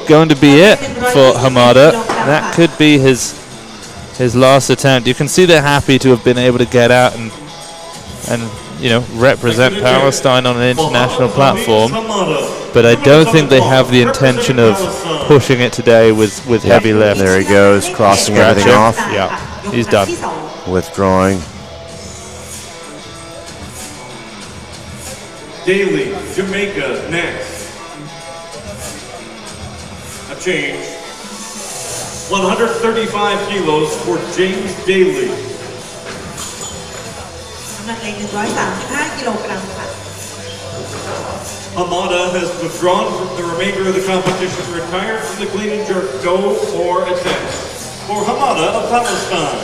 S1: going to be it for Hamada. That could be his last attempt. You can see they're happy to have been able to get out and you know, represent Palestine on an international platform, but I don't think they have the intention of pushing it today with heavy lift.
S2: There he goes, crossing everything off.
S1: Yeah, he's done.
S2: Withdrawing.
S3: Daly, Jamaica, next. A change. 135 kilos for James Daly.
S4: น้ำหนักเล็ก135 กิโลกรัมค่ะ
S3: Hamada has withdrawn from the remainder of the competition, retired from the clean and jerk, go or attempt. For Hamada of Palestine.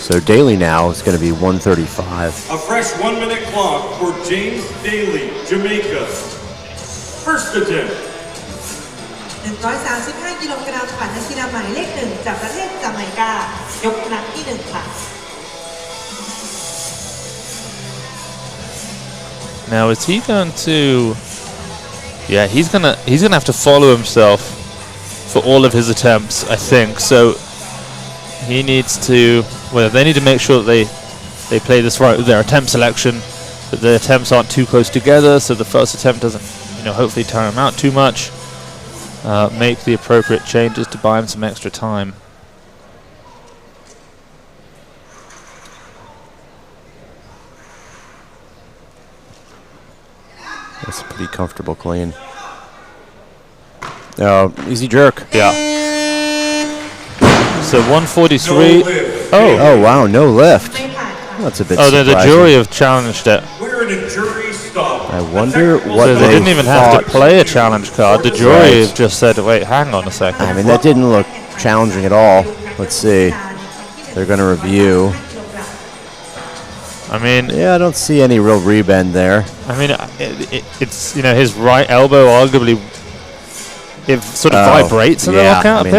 S2: So Daly now is going to be 135.
S3: A fresh 1 minute clock for James Daly, Jamaica. First attempt.
S4: 135 กิโลกรัมค่ะนักกีฬาหมายเลข1จากประเทศจาเมกายกครั้งที่1ค่ะ
S1: Now is he going to? Yeah, he's gonna have to follow himself for all of his attempts, I think. So he needs to. Well, they need to make sure that they play this right with their attempt selection, that the attempts aren't too close together, so the first attempt doesn't, hopefully tire him out too much. Make the appropriate changes to buy him some extra time.
S2: That's a pretty comfortable clean. Easy jerk.
S1: Yeah. So 143.
S2: Oh wow, no lift. That's a bit surprising.
S1: The jury have challenged it.
S3: We're in a jury stop.
S2: I wonder what
S1: So they didn't even have to play a challenge card. The jury have just said, wait, hang on a second.
S2: I mean, that didn't look challenging at all. Let's see. They're going to review.
S1: I mean,
S2: yeah, I don't see any real rebend there.
S1: I mean, it's his right elbow arguably it sort of vibrates a little out a bit,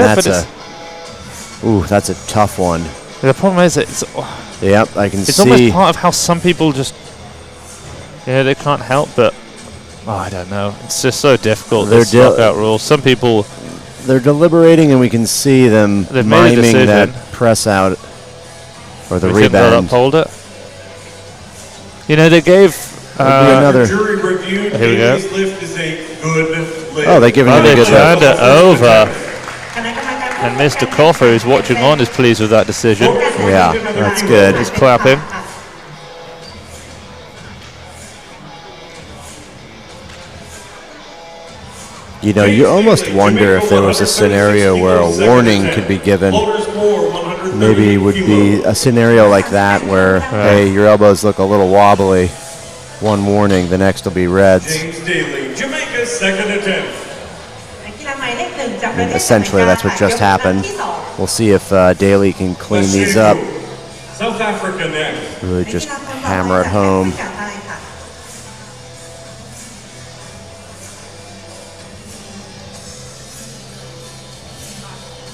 S1: but
S2: that's a tough one.
S1: The problem is it's
S2: I can see.
S1: It's almost part of how some people just they can't help but I don't know. It's just so difficult. There's knockout rules. Some people
S2: they're deliberating, and we can see them miming that press out or the rebound.
S1: They'll uphold it. They gave
S2: another.
S3: Jury reviewed.
S1: Here we go.
S3: Lift is a good lift.
S2: Oh, they're giving him a good lift.
S1: They turned it over. And Mr. Coffer, who's watching on, is pleased with that decision.
S2: Yeah, that's good.
S1: He's clapping.
S2: You almost wonder if there was a scenario where a warning could be given. Maybe it would be a scenario like that where, hey, your elbows look a little wobbly. One warning, the next will be reds.
S3: James Daly, Jamaica's second attempt.
S2: And essentially, that's what just happened. We'll see if Daly can clean these up.
S3: South Africa next.
S2: Really just hammer it home.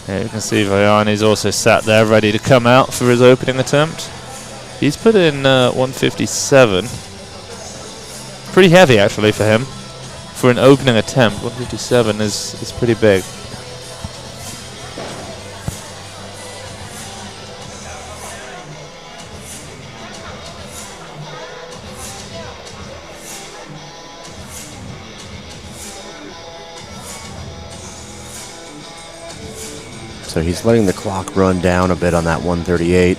S1: Yeah, you can see Vayani's also sat there ready to come out for his opening attempt. He's put in 157. Pretty heavy actually for him. For an opening attempt, 157 is pretty big.
S2: So he's letting the clock run down a bit on that 138.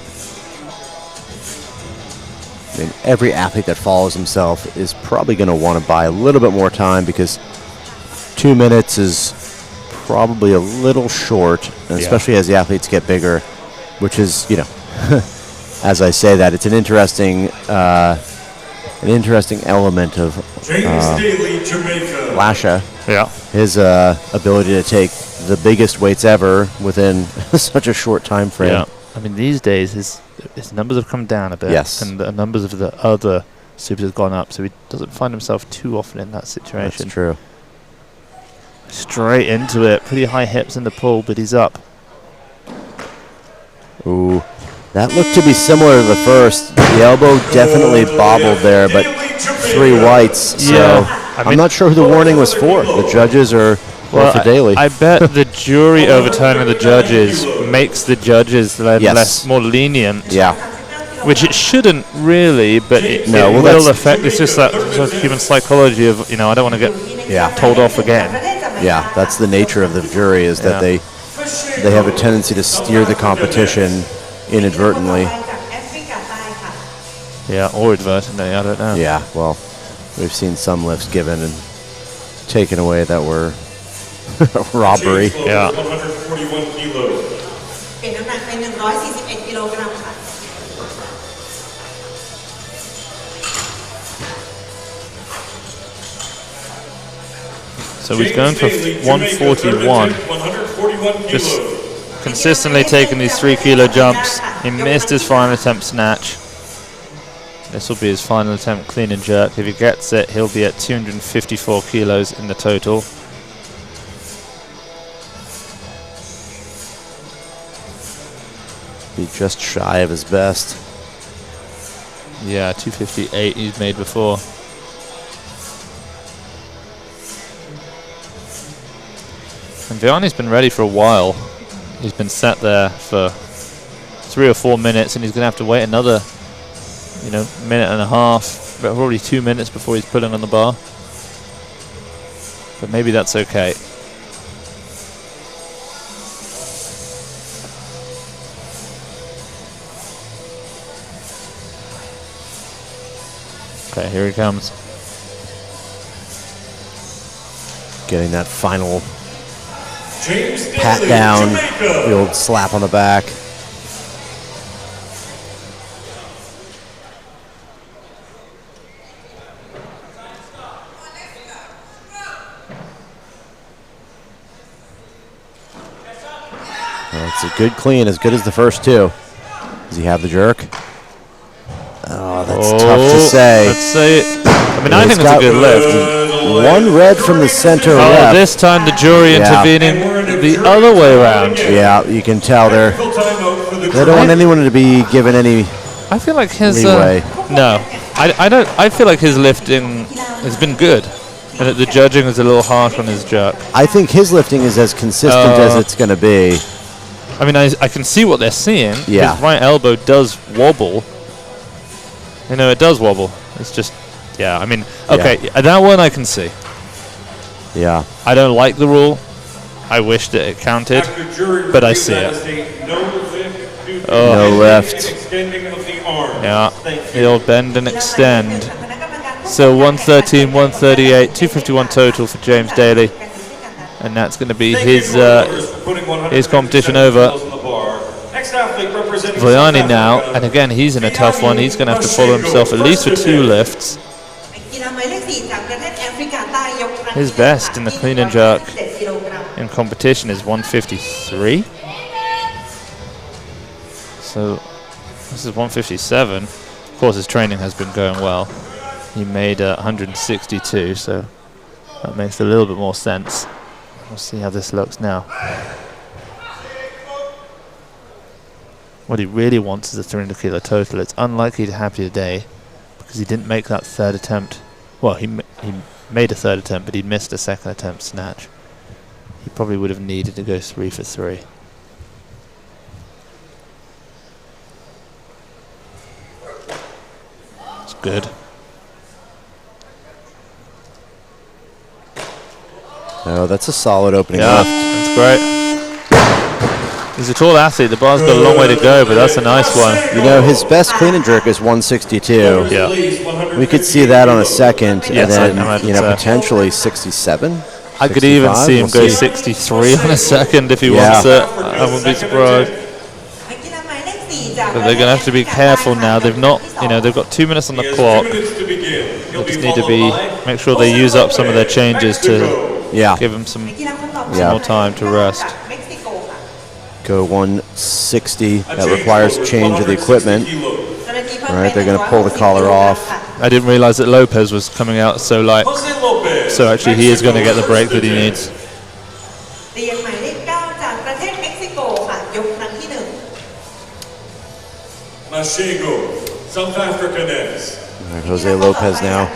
S2: I mean, every athlete that follows himself is probably going to want to buy a little bit more time because 2 minutes is probably a little short, and especially as the athletes get bigger, which is, as I say that, it's an interesting element of
S3: James Daly, Jamaica.
S2: Lasha.
S1: Yeah.
S2: His ability to take the biggest weights ever within such a short time frame.
S1: Yeah. I mean, these days his numbers have come down a bit.
S2: Yes.
S1: And the numbers of the other supers have gone up, so he doesn't find himself too often in that situation.
S2: That's true.
S1: Straight into it. Pretty high hips in the pull, but he's up.
S2: Ooh. That looked to be similar to the first. The elbow definitely bobbled there, but 3 whites. So I'm not sure who the warning was for. The judges or for Daly.
S1: I bet the jury overturning the judges makes the judges more lenient.
S2: Yeah.
S1: Which it shouldn't really, but it
S2: well,
S1: will affect. It's just that sort of human psychology of, I don't want to get told off again.
S2: Yeah, that's the nature of the jury, is that they have a tendency to steer the competition inadvertently.
S1: Yeah, or inadvertently, I don't know.
S2: Yeah, well, we've seen some lifts given and taken away that were robbery.
S1: Yeah.
S3: 141 kilos.
S4: เป็นน้ำหนักเป็น141กิโลกรัมค่ะ
S1: So he's going for 141. Just consistently taking these 3 kilo jumps. He missed his final attempt snatch. This will be his final attempt clean and jerk. If he gets it, he'll be at 254 kilos in the total.
S2: Be just shy of his best.
S1: Yeah, 258 he's made before. And Vianney's been ready for a while. He's been sat there for 3 or 4 minutes, and he's going to have to wait another, minute and a half, but probably 2 minutes before he's pulling on the bar. But maybe that's okay. Okay, here he comes.
S2: Getting that final pat down, the old slap on the back. Well, it's a good clean, as good as the first two. Does he have the jerk? Oh, that's tough to say.
S1: Let's say it. I mean, I think it's a good lift.
S2: One red from the center left.
S1: This time the jury intervening the other way around.
S2: Yeah, you can tell they don't want anyone to be given any
S1: I feel like his
S2: leeway.
S1: No, I don't. I feel like his lifting has been good, and that the judging is a little harsh on his jerk.
S2: I think his lifting is as consistent as it's going to be.
S1: I mean, I can see what they're seeing.
S2: Yeah.
S1: His right elbow does wobble. It does wobble. It's just, yeah. I mean, okay, that one I can see.
S2: Yeah.
S1: I don't like the rule. I wish that it counted, but I see it.
S2: No lift.
S1: Yeah, the old bend and extend. So 113, 138, 251 total for James Daly, and that's going to be his competition over. Vianney now, and again he's in a tough one. He's going to have to follow himself at least for 2 lifts. His best in the clean and jerk in competition is 153. So this is 157. Of course, his training has been going well. He made 162, so that makes a little bit more sense. We'll see how this looks now. What he really wants is a 300 kilo total. It's unlikely to happen today because he didn't make that third attempt. Well, he made a third attempt, but he missed a second attempt snatch. He probably would have needed to go 3 for 3. It's good.
S2: No, that's a solid opening lift.
S1: That's great. He's a tall athlete. The bar's got a long way to go, but that's a nice one.
S2: His best clean and jerk is 162.
S1: Yeah.
S2: We could see that on a second,
S1: Yes,
S2: and
S1: I
S2: then potentially 67.
S1: I could even
S2: 65?
S1: see him
S2: We'll
S1: go
S2: see.
S1: 63 on a second if he wants it. I wouldn't be surprised. But they're going to have to be careful now. They've not, they've got 2 minutes on the clock. They just need to make sure they use up some of their changes to give them some more time to rest.
S2: Go 160. That requires change of the equipment. All right, they're going to pull the collar off.
S1: I didn't realize that Lopez was coming out so light. So actually he is going to get the break that he needs.
S3: South Africa next.
S2: All right, Jose Lopez now.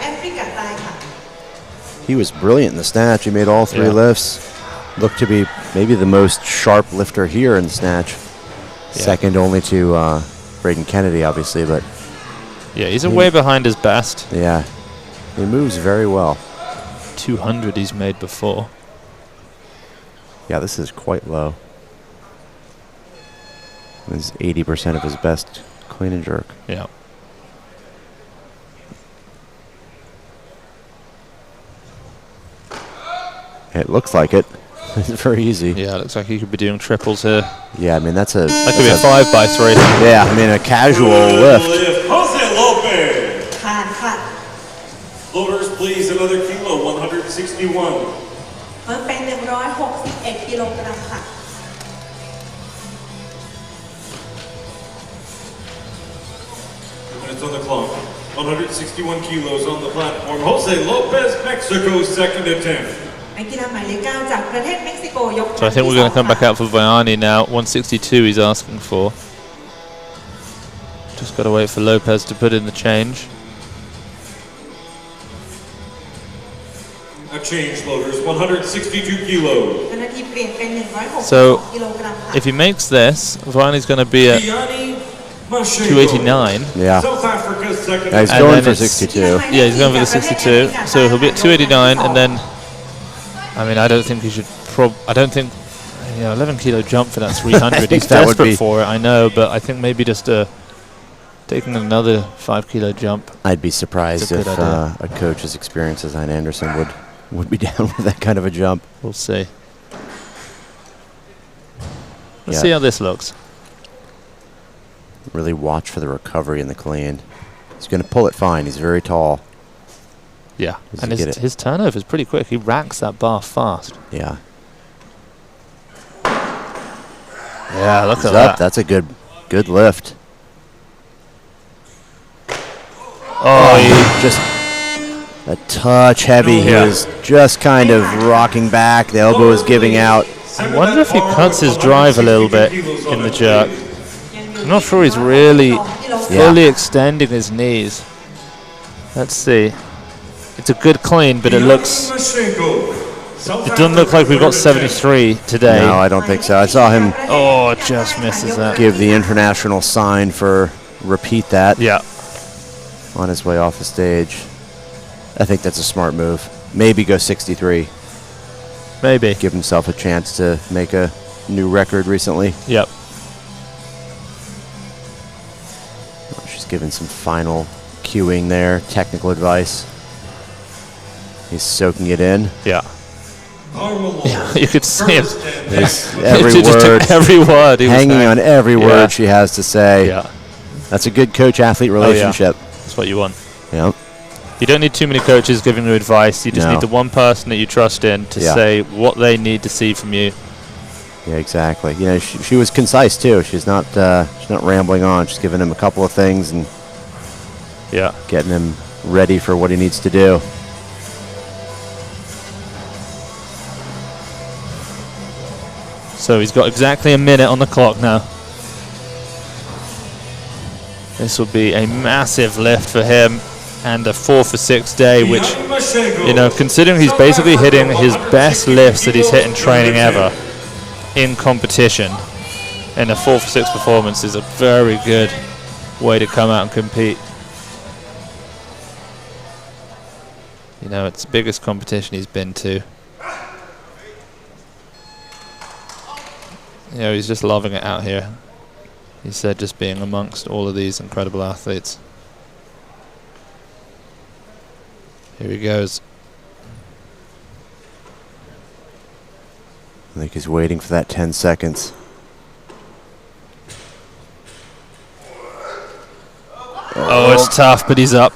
S2: He was brilliant in the snatch. He made all 3 lifts. Looked to be maybe the most sharp lifter here in the snatch. Second only to Braden Kennedy, obviously, but
S1: yeah, he's way behind his best.
S2: Yeah, he moves very well.
S1: 200 he's made before.
S2: Yeah, this is quite low. This is 80% of his best clean and jerk.
S1: Yeah.
S2: It looks like it. It's very easy.
S1: Yeah, it looks like he could be doing triples here.
S2: Yeah, I mean, that could
S1: be a 5x3.
S2: Yeah, I mean, a casual lift.
S3: Jose Lopez.
S4: ผ่านค่ะ
S3: Loaders, please, another kilo, 161.
S4: เพิ่มเป็น161กิโลกรัมค่ะ
S3: Minutes on the clock. 161 kilos on the platform. Jose Lopez, Mexico, second attempt.
S4: นักกีฬาหมายเลข9จากประเทศเม็กซิโกยก
S1: So I think we're going to come back out for Vianney now. 162 he's asking for. Just got to wait for Lopez to put in the change.
S3: A change, loaders, 162 kilos.
S4: เจ้าหน้าที่เปลี่ยนเป็น162
S1: So
S4: กิโลกรัมค่ะ
S1: if he makes this, Vianney's going to be at 289.
S2: Yeah.
S3: South Africa's second
S2: Yeah, he's
S1: And
S2: going
S1: then
S2: for
S1: it's-
S2: 62.
S1: Yeah, he's going for the 62. So he'll be at 289, and then, I mean, I don't think he should. I don't think, 11 kilo jump for that 300. He's
S2: That would
S1: desperate
S2: be-
S1: for it, I know, but I think maybe just taking another 5 kilo jump.
S2: I'd be surprised
S1: It's a
S2: if
S1: good idea.
S2: a coach as experienced as Hein Anderson would be down with that kind of a jump.
S1: We'll see. Let's
S2: Yeah.
S1: see how this looks.
S2: Really watch for the recovery in the clean. He's going to pull it fine. He's very tall.
S1: Yeah,
S2: Does
S1: and
S2: he get it?
S1: his turnover is pretty quick. He racks that bar fast.
S2: Yeah.
S1: Yeah, look
S2: He's
S1: at
S2: up.
S1: that.
S2: That's a good lift.
S1: Oh,
S2: Just a touch heavy. He
S1: Yeah.
S2: was just kind of rocking back. The elbow is giving out.
S1: I wonder if he cuts his drive a little bit in the jerk. I'm not sure he's really fully extending his knees. Let's see. It's a good clean, but it doesn't look like we've got 73 today.
S2: No, I don't think so. I saw him
S1: Oh, just misses that.
S2: give the international sign for repeat that
S1: Yeah.
S2: on his way off the stage. I think that's a smart move. Maybe go 63.
S1: Maybe.
S2: Give himself a chance to make a new record recently.
S1: Yep.
S2: She's giving some final cueing there, technical advice. He's soaking it in.
S1: Yeah. You could see him.
S2: There's every
S1: Just took
S2: word,
S1: every word. He was
S2: hanging
S1: saying.
S2: on every
S1: Yeah.
S2: word she has to say.
S1: Yeah.
S2: That's a good coach-athlete relationship.
S1: That's what you want.
S2: Yep.
S1: You don't need too many coaches giving you advice. You just
S2: No.
S1: need the one person that you trust in to
S2: Yeah.
S1: say what they need to see from you.
S2: Yeah, exactly. You know, she was concise too. She's not rambling on. She's giving him a couple of things and
S1: Yeah.
S2: getting him ready for what he needs to do.
S1: So he's got exactly a minute on the clock now. This will be a massive lift for him and a 4 for 6 day, which, considering he's basically hitting his best lifts that he's hit in training ever in competition, and a 4 for 6 performance is a very good way to come out and compete. It's the biggest competition he's been to. He's just loving it out here. He said just being amongst all of these incredible athletes. Here he goes.
S2: I think he's waiting for that 10 seconds.
S1: Oh, it's tough, but he's up.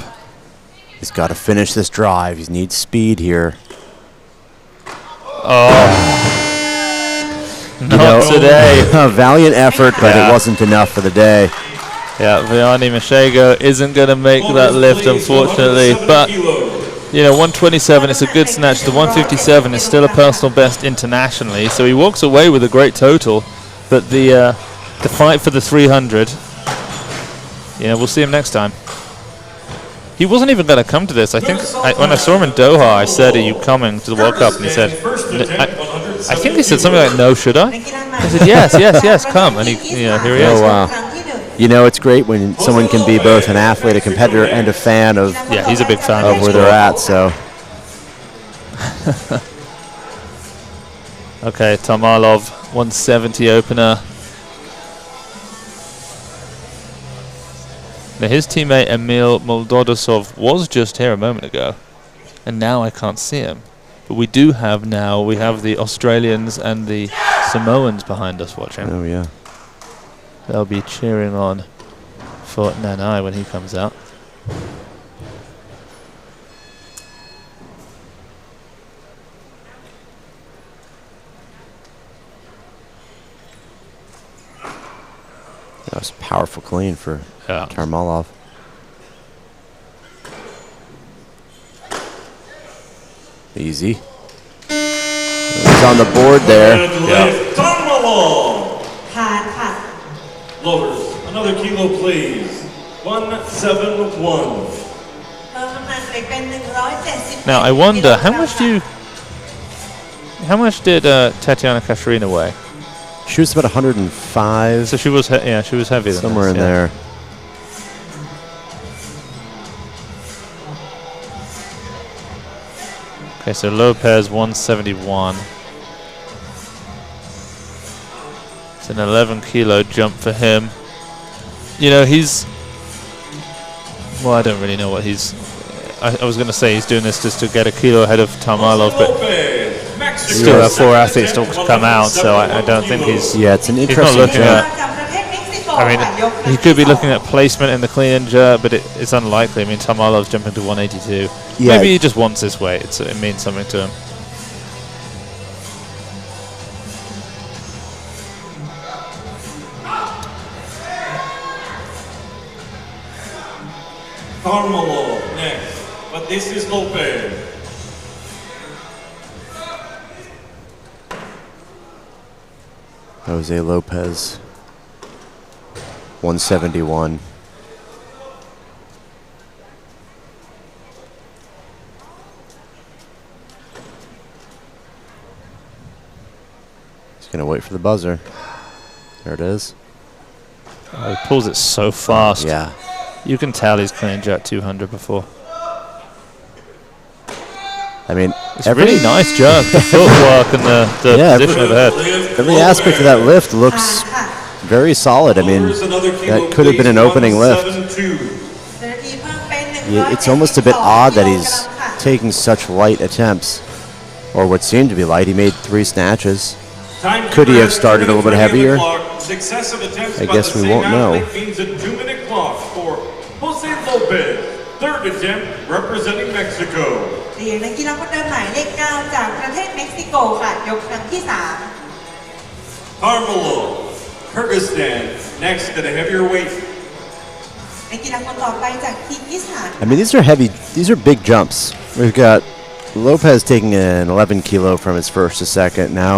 S2: He's got to finish this drive. He needs speed here.
S1: Not today.
S2: A valiant effort, but it wasn't enough for the day.
S1: Yeah, Vianney Mashego isn't going to make that lift, unfortunately. But, 127, it's a good snatch. The 157 is still a personal best internationally, so he walks away with a great total. But the fight for the 300, we'll see him next time. He wasn't even going to come to this. I think when I saw him in Doha, I said, "Are you coming to the World Cup?" And he said, "I think he said something like, 'No, should I?'" I said, "Yes, come." And here he is.
S2: Oh, wow. It's great when someone can be both an athlete, a competitor, and a fan of
S1: Yeah, he's a big fan
S2: of where they're at. So
S1: Okay, Tomalov, 170 opener. Now his teammate Emil Moldodosov was just here a moment ago, and now I can't see him. But we do have now, we have the Australians and the Samoans behind us watching.
S2: Oh, yeah.
S1: They'll be cheering on for Nanai when he comes out.
S2: That was a powerful clean for Tarmalov. Easy. He's on the board there.
S3: Lowers, another kilo please. 171.
S1: Now I wonder how much did Tatiana Katarina weigh?
S2: She was about 105.
S1: So she was she was heavier than
S2: somewhere
S1: this,
S2: in there.
S1: Okay, so Lopez 171. It's an 11 kilo jump for him. You know, well, I don't really know what he's, I was going to say he's doing this just to get a kilo ahead of Tarmalov, but still have 4 athletes to come out, so I don't think he's,
S2: it's an interesting
S1: he's not looking
S2: jump.
S1: I mean, he could be looking at placement in the clean and jerk, but it's unlikely. I mean, Tarmalov's jumping to 182.
S2: Yeah.
S1: Maybe he just wants this weight. It means something to him.
S3: Tarmalov next, but this is Lopez.
S2: Jose Lopez, 171. He's going to wait for the buzzer. There it is.
S1: Oh, he pulls it so fast.
S2: Yeah.
S1: You can tell he's clean jerk 200 before.
S2: I mean,
S1: it's a really nice jerk. The footwork and the position of the head.
S2: Every aspect of that lift looks very solid. I mean, that could have been an opening lift. It's almost a bit odd that he's taking such light attempts, or what seemed to be light. He made 3 snatches. Could he have started a little bit heavier? I guess we won't know.
S3: Means a 2-minute clock for Jose Lopez, 3rd attempt representing Mexico.
S4: เหรียญนักกีฬาคนเดิมหมายเลข 9 จากประเทศเม็กซิโกค่ะยกครั้งที่ 3
S3: Carmelo, Kyrgyzstan, next at a heavier weight.
S4: นักกีฬาคนต่อไปจากคีร์กิสถาน
S2: I mean, these are big jumps. We've got Lopez taking an 11 kilo from his first to second. Now,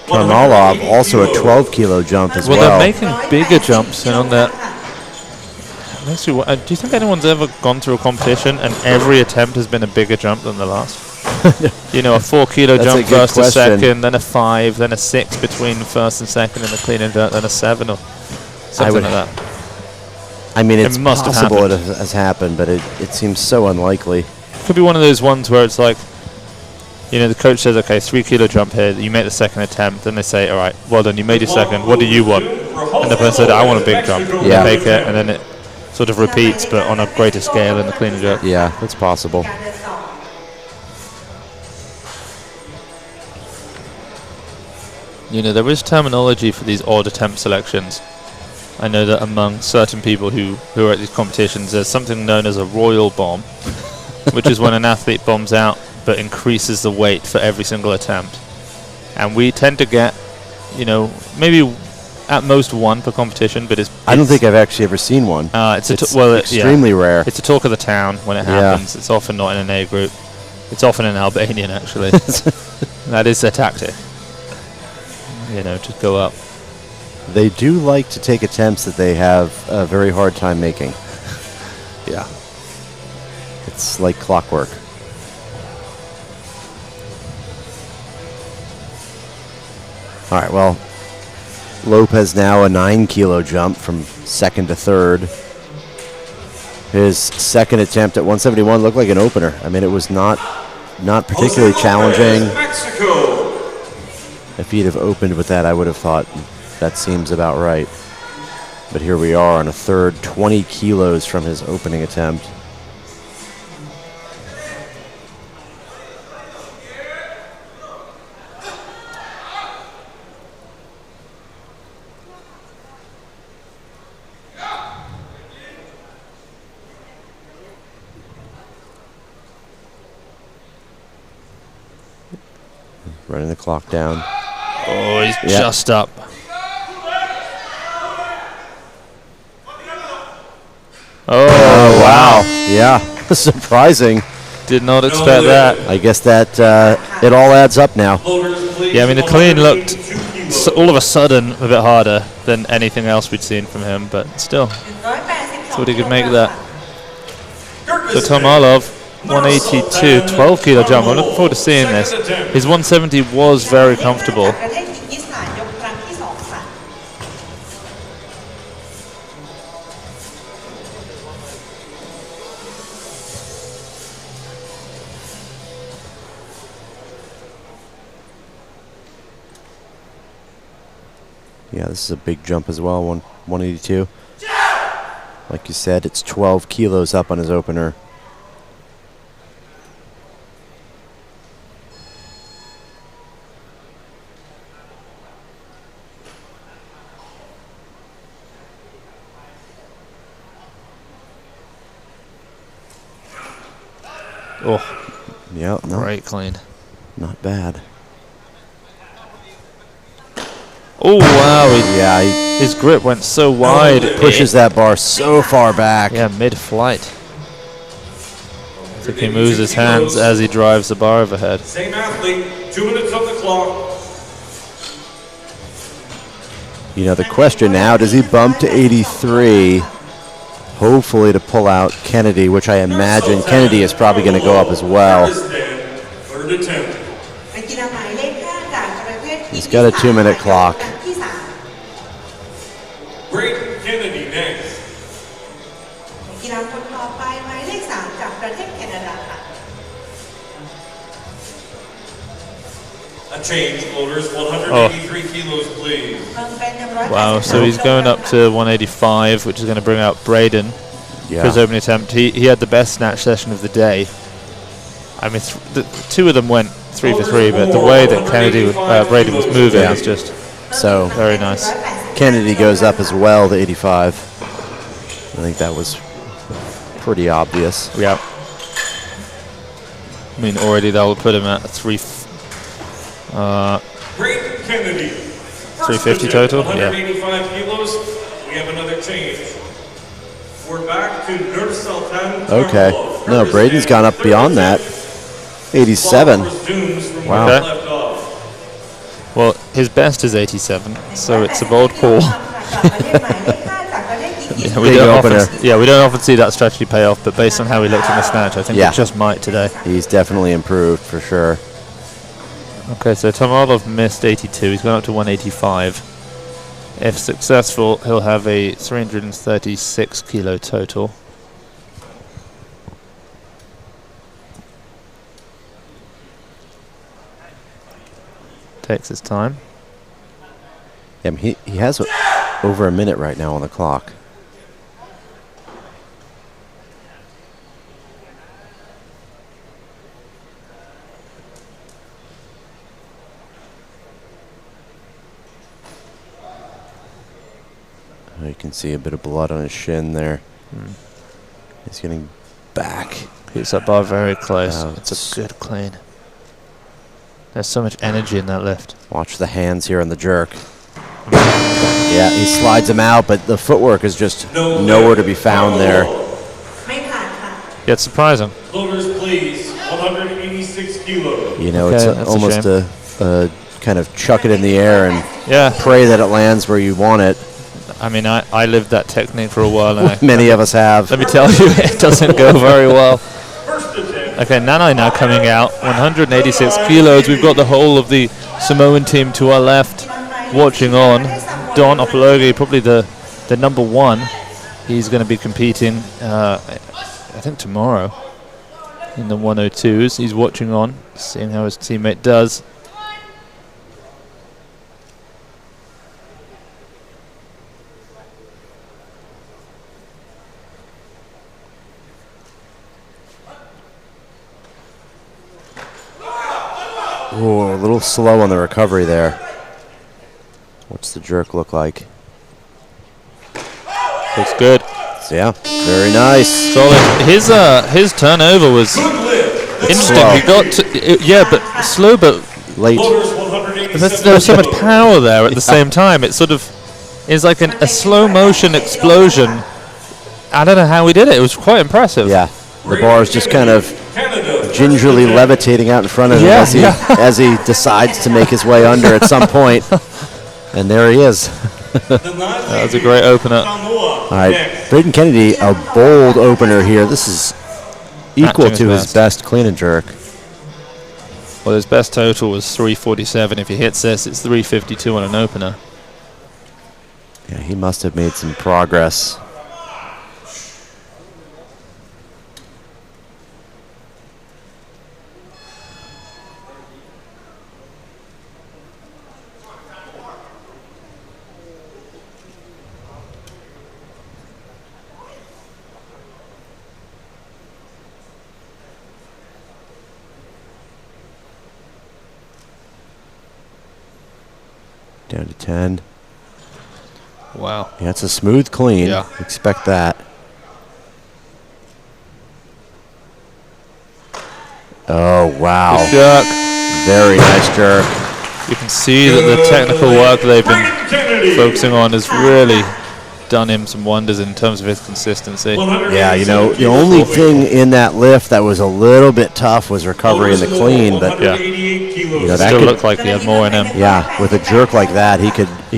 S2: Tarmalov also a 12 kilo jump as well.
S1: Well, they're making bigger jumps, and on that. Makes you, do you think anyone's ever gone through a competition and every attempt has been a bigger jump than the last? You know, a 4 kilo jump first to second, then a 5, then a 6 between first and second in the clean and jerk, then a 7 or something like that.
S2: I mean, it's possible it has happened, but it seems so unlikely.
S1: Could be one of those ones where it's like, you know, the coach says, okay, 3 kilo jump here, you make the second attempt, then they say, all right, well done, you made your second, what do you want? And the person said, I want a big jump.
S2: Yeah.
S1: They take it, and then it sort of repeats, but on a greater scale in the clean and jerk.
S2: Yeah, that's possible.
S1: You know, there is terminology for these odd attempt selections. I know that among certain people who are at these competitions, there's something known as a royal bomb, which is when an athlete bombs out but increases the weight for every single attempt. And we tend to get, you know, maybe at most 1 per competition, but I
S2: don't think I've actually ever seen one.
S1: It's
S2: extremely rare.
S1: It's a talk of the town when it happens. It's often not in an A group. It's often an Albanian, actually. That is their tactic. You know, just go up.
S2: They do like to take attempts that they have a very hard time making.
S1: Yeah.
S2: It's like clockwork. All right, well, Lopez now a 9 kilo jump from second to third. His second attempt at 171 looked like an opener. I mean, it was not particularly challenging.
S3: Mexico.
S2: If he'd have opened with that, I would have thought that seems about right. But here we are on a third, 20 kilos from his opening attempt. Running the clock down.
S1: Oh, he's just up. Oh, wow.
S2: Yeah, surprising.
S1: Did not expect that.
S2: I guess that it all adds up now.
S1: Yeah, I mean, the clean looked all of a sudden a bit harder than anything else we'd seen from him, but still, thought he could make that. So Tomalov, 182, 12 kilo jump. I'm looking forward to seeing this. His 170 was very comfortable.
S2: Yeah, this is a big jump as well, 182. Like you said, it's 12 kilos up on his opener.
S1: Oh,
S2: yeah, no,
S1: great clean.
S2: Not bad.
S1: Oh, wow.
S2: Yeah,
S1: his grip went so wide.
S2: It pushes that bar so far back.
S1: Yeah, mid-flight. I think he moves his hands as he drives the bar overhead.
S3: Same athlete, 2 minutes on the clock.
S2: You know, the question now, does he bump to 83? Hopefully to pull out Kennedy, which I imagine Kennedy is probably going to go up as well.
S3: Third attempt.
S2: He's got a 2-minute clock.
S3: Great Kennedy next. A change, loaders, 183 kilos, please.
S1: Wow, so he's going up to 185, which is going to bring out Braden for his opening attempt. He had the best snatch session of the day. I mean, the two of them went 3 for 3, but the way that Braden was moving is just so very nice.
S2: Kennedy goes up as well to 85. I think that was pretty obvious.
S1: Yeah. I mean, already that will put him at 350 total.
S3: 185 kilos. We have another change. We're back to Nur Sultan.
S2: Okay. No, Braden's gone up beyond that. 87. Wow.
S1: Okay. Well, his best is 87, so it's a bold call. we don't often see that strategy pay off, but based on how he looked in the snatch, I think it just might today.
S2: He's definitely improved for sure.
S1: Okay, so Tomalov missed 82. He's gone up to 185. If successful, he'll have a 336 kilo total. Takes his time.
S2: Yeah, he has over a minute right now on the clock. You can see a bit of blood on his shin there. He's getting back.
S1: Keeps that bar very close. It's a good clean. There's so much energy in that lift.
S2: Watch the hands here on the jerk. Yeah, he slides him out, but the footwork is just nowhere to be found there.
S1: Yeah, it's surprising.
S3: Loaders, please. 186 kilos.
S2: You know, it's almost a kind of chuck it in the air and pray that it lands where you want it.
S1: I mean, I lived that technique for a while. And
S2: many of us have.
S1: Let me tell you, it doesn't go very well. Okay, Nanai now coming out, 186 kilos. We've got the whole of the Samoan team to our left watching on. Don Opologi, probably the number one. He's going to be competing, I think, tomorrow in the 102s. He's watching on, seeing how his teammate does.
S2: Oh, a little slow on the recovery there. What's the jerk look like?
S1: Looks good.
S2: Yeah, very nice.
S1: Solid. His turnover was interesting. He got to, but slow, but
S2: late.
S3: Floaters 187.
S1: There's so much power there at the same time. It sort of is like a slow motion explosion. I don't know how he did it. It was quite impressive.
S2: Yeah, the bar is just kind of
S3: Canada.
S2: gingerly levitating out in front of him as he decides to make his way under at some point. And there he is.
S1: That was a great opener.
S2: All right, Braden Kennedy, a bold opener here. This is equal
S1: Matching
S2: to
S1: his
S2: his best clean and jerk.
S1: Well, his best total was 347. If he hits this, it's 352 on an opener.
S2: Yeah, he must have made some progress. Down to 10.
S1: Wow.
S2: Yeah, it's a smooth clean.
S1: Yeah.
S2: Expect that. Oh, wow.
S1: Jerk.
S2: Very nice jerk.
S1: You can see that the technical work they've been focusing on has really done him some wonders in terms of his consistency.
S2: Yeah, you know, the only thing in that lift that was a little bit tough was recovery in the clean, but
S1: Yeah.
S2: you know, that
S1: Still
S2: could,
S1: looked like he had more in him.
S2: yeah, with a jerk like that, he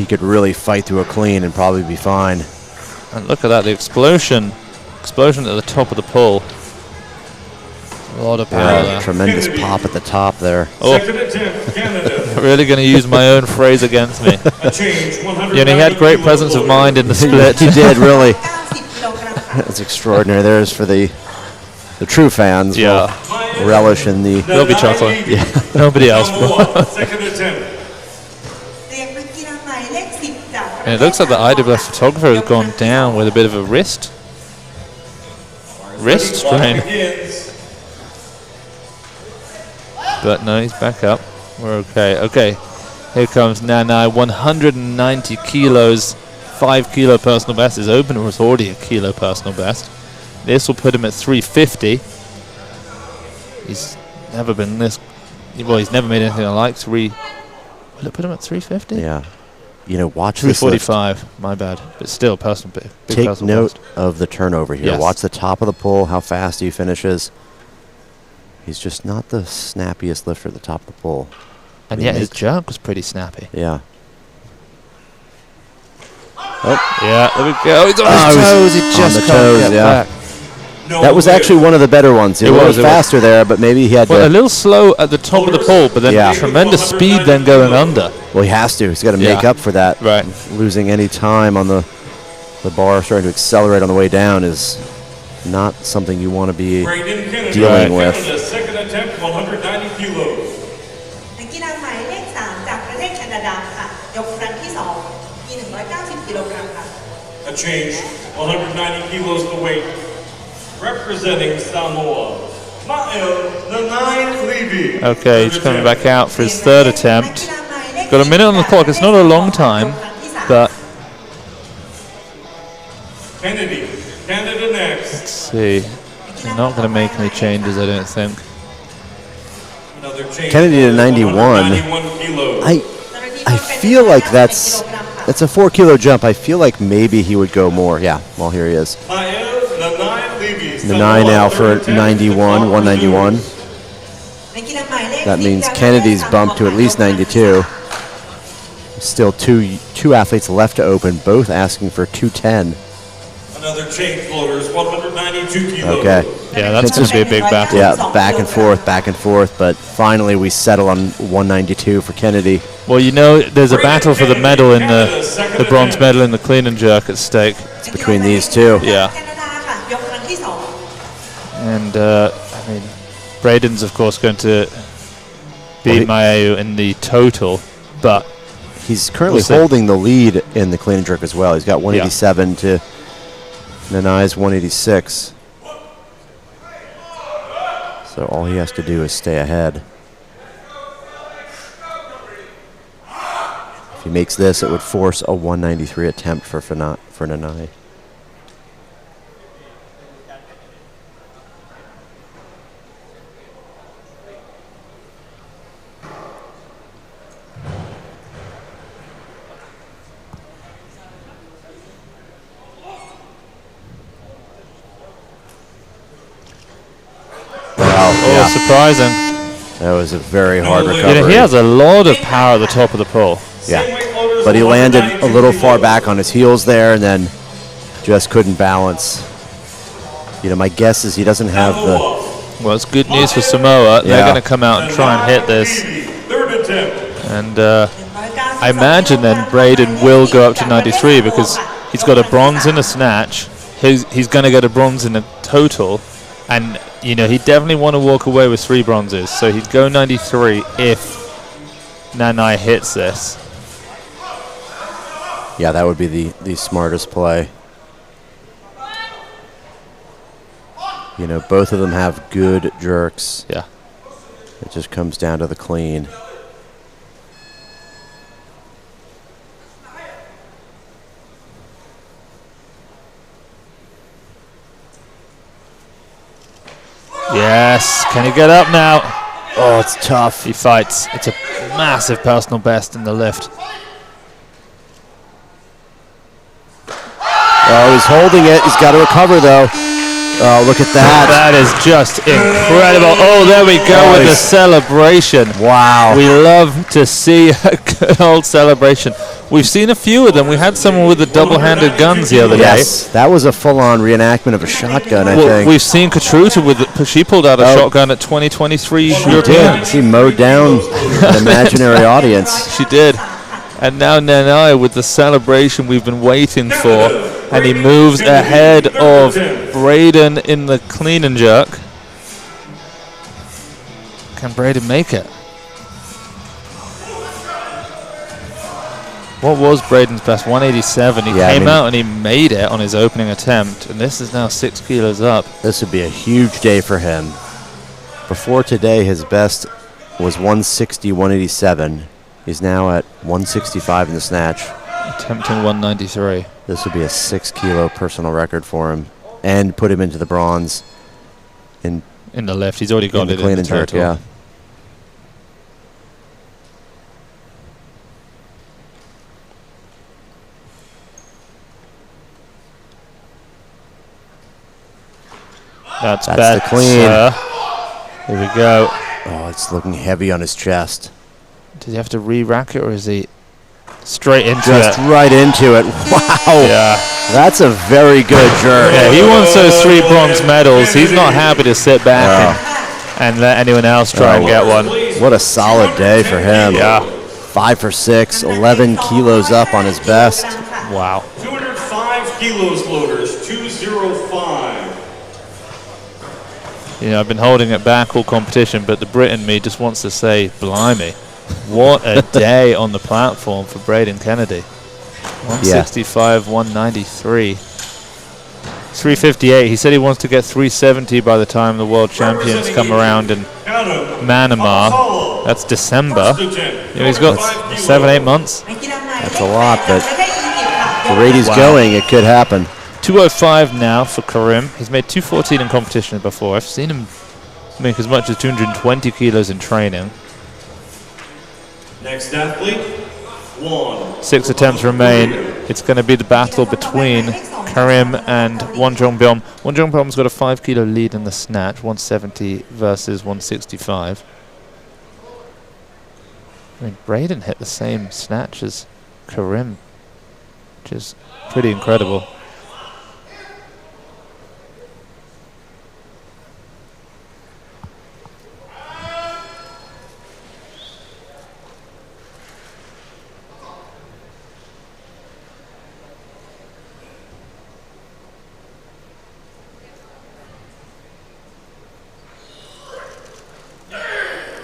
S2: could really fight through a clean and probably be fine.
S1: And look at that, the explosion at the top of the pull. A lot of power
S2: Yeah,
S1: there.
S2: tremendous pop at the top there.
S1: Oh,
S3: Second attempt, Canada.
S1: really going to use my own phrase against me.
S3: A change, 190
S1: Yeah, and he had great presence of mind in the split.
S2: He did, really.
S4: 90 กิโลกรัมค่ะ
S2: That's extraordinary. There's for the true fans.
S1: Yeah.
S2: Will relish in the.
S1: They'll be chuckling. Nobody else will.
S3: Second attempt.
S4: เรียกนักกีฬาหมายเลข10จาก
S1: And it looks like the IWF photographer has gone down with a bit of a wrist strain.
S3: Begins.
S1: But no, he's back up. We're okay. Okay, here comes Nanai. 190 kilos, 5 kilo personal best. His opener was already a kilo personal best. This will put him at 350. He's never been this. Well, he's never made anything like 3. Will it put him at 350?
S2: Yeah. You know, watch this lift.
S1: 345. My bad. But still, personal big
S2: Take
S1: personal
S2: note
S1: best.
S2: of the turnover here.
S1: Yes.
S2: Watch the top of the pull, how fast he finishes. He's just not the snappiest lifter at the top of the pull.
S1: And yet his jerk was pretty snappy.
S2: Yeah.
S1: Yeah, there we go. He's on
S2: Oh,
S1: his
S2: he was
S1: toes. He
S2: on
S1: just
S2: the
S1: can't
S2: toes,
S1: get
S2: yeah.
S1: back.
S2: That was actually one of the better ones. He
S1: It
S2: was
S1: was, it was.
S2: faster there, but maybe he had
S1: Well, a
S2: to.
S1: little slow at the top of the pull, but then
S2: Yeah.
S1: tremendous speed then going under.
S2: Well, he has to. He's got to make
S1: Yeah.
S2: up for that.
S1: Right.
S2: Losing any time on the bar, starting to accelerate on the way down is not something you want to be
S3: Braden Kennedy.
S2: dealing
S1: Right.
S2: with.
S3: Canada, second attempt, 190 kilos.
S4: นักกีฬาหมายเลข3จากประเทศแคนาดาค่ะยกครั้งที่2มี190 กิโลกรัมค่ะ
S3: A change, 190 kilos the weight. Representing Samoa, Ma'el Nanai Levy.
S1: Okay, he's coming back out for his third attempt. Got a minute on the clock. It's not a long time, but
S3: Kennedy, Canada next.
S1: let's see. They're not going to make any changes, I don't think.
S3: Another change.
S2: Kennedy to 91.
S3: 91 kilos.
S2: I feel like that's a 4 kilo jump. I feel like maybe he would go more. Yeah, well, here he is.
S3: Ma'el Nanai Levy.
S2: The 9 now for 91, 191. That means Kennedy's bumped to at least 92. Still two athletes left to open, both asking for 210.
S3: Another change floaters, 192 kilos.
S2: Okay.
S1: Yeah, that's going to be a big battle.
S2: Yeah, back and forth, but finally we settle on 192 for Kennedy.
S1: Well, you know, there's a battle for the medal in the bronze medal in the clean and jerk at stake.
S2: It's between these two.
S1: Yeah. And, I mean, Braden's, of course, going to beat Maeu in the total, but
S2: he's currently
S1: We'll see.
S2: holding the lead in the clean and jerk as well. He's got 187 to Nanai's 186. So all he has to do is stay ahead. If he makes this, it would force a 193 attempt for Nanai.
S1: was surprising.
S2: That was a very hard recovery.
S1: You know, he has a lot of power at the top of the pole.
S2: Yeah, but he landed a little far back on his heels there and then just couldn't balance. You know, my guess is he doesn't have the...
S1: Well, it's good news for Samoa. They're going to come out and try and hit this. And I imagine then Braden will go up to 93 because he's got a bronze in a snatch. He's going to get a bronze in a total. And, you know, he'd definitely want to walk away with 3 bronzes. So he'd go 93 if Nanai hits this.
S2: Yeah, that would be the smartest play. You know, both of them have good jerks.
S1: Yeah.
S2: It just comes down to the clean.
S1: Yes. Can he get up now?
S2: Oh, it's tough.
S1: He fights. It's a massive personal best in the lift.
S2: Oh, he's holding it. He's got to recover, though. Oh, look at that.
S1: That is just incredible. Oh, there we go with the celebration.
S2: Wow.
S1: We love to see a good old celebration. We've seen a few of them. We had someone with the double-handed guns the other day.
S2: Yes, that was a full-on reenactment of a shotgun, I think.
S1: We've seen Katruta with it. She pulled out a shotgun at 2023 Europeans.
S2: She mowed down an imaginary audience.
S1: She did. And now Nanai with the celebration we've been waiting for. And he moves ahead of Braden in the clean and jerk. Can Braden make it? What was Braden's best? 187. He came out and he made it on his opening attempt. And this is now 6 kilos up.
S2: This would be a huge day for him. Before today, his best was 160, 187. He's now at 165 in the snatch.
S1: Attempting 193.
S2: This would be a 6 kilo personal record for him. And put him into the bronze. In
S1: the lift. He's already got it
S2: clean
S1: in the
S2: and jerk,
S1: total.
S2: yeah.
S1: That's
S2: the clean.
S1: Here we go.
S2: Oh, it's looking heavy on his chest.
S1: Does he have to re-rack it, or is he straight into
S2: Just right into it. Wow.
S1: Yeah.
S2: That's a very good jerk.
S1: Yeah, he wants those 3 bronze medals. He's not happy to sit back and let anyone else try and get one.
S2: What a solid day for him.
S1: Yeah.
S2: 5 for 6, 11 kilos up on his best.
S1: Wow.
S3: 205 kilos, floaters, 205.
S1: You know, I've been holding it back all competition, but the Brit in me just wants to say, blimey, what a day on the platform for Braden Kennedy. 165, 193. 358. He said he wants to get 370 by the time the world champions come around in Manama. That's December. You know, he's got 7-8 months.
S2: That's a lot, but the rate he's going, it could happen.
S1: 205 now for Karim. He's made 214 in competition before. I've seen him make as much as 220 kilos in training.
S3: Next athlete,
S1: 6 attempts remain. It's going to be the battle between Karim and Jeong-bom. Jeong-bom's got a 5 kilo lead in the snatch, 170 versus 165. I mean, Braden hit the same snatch as Karim, which is pretty incredible.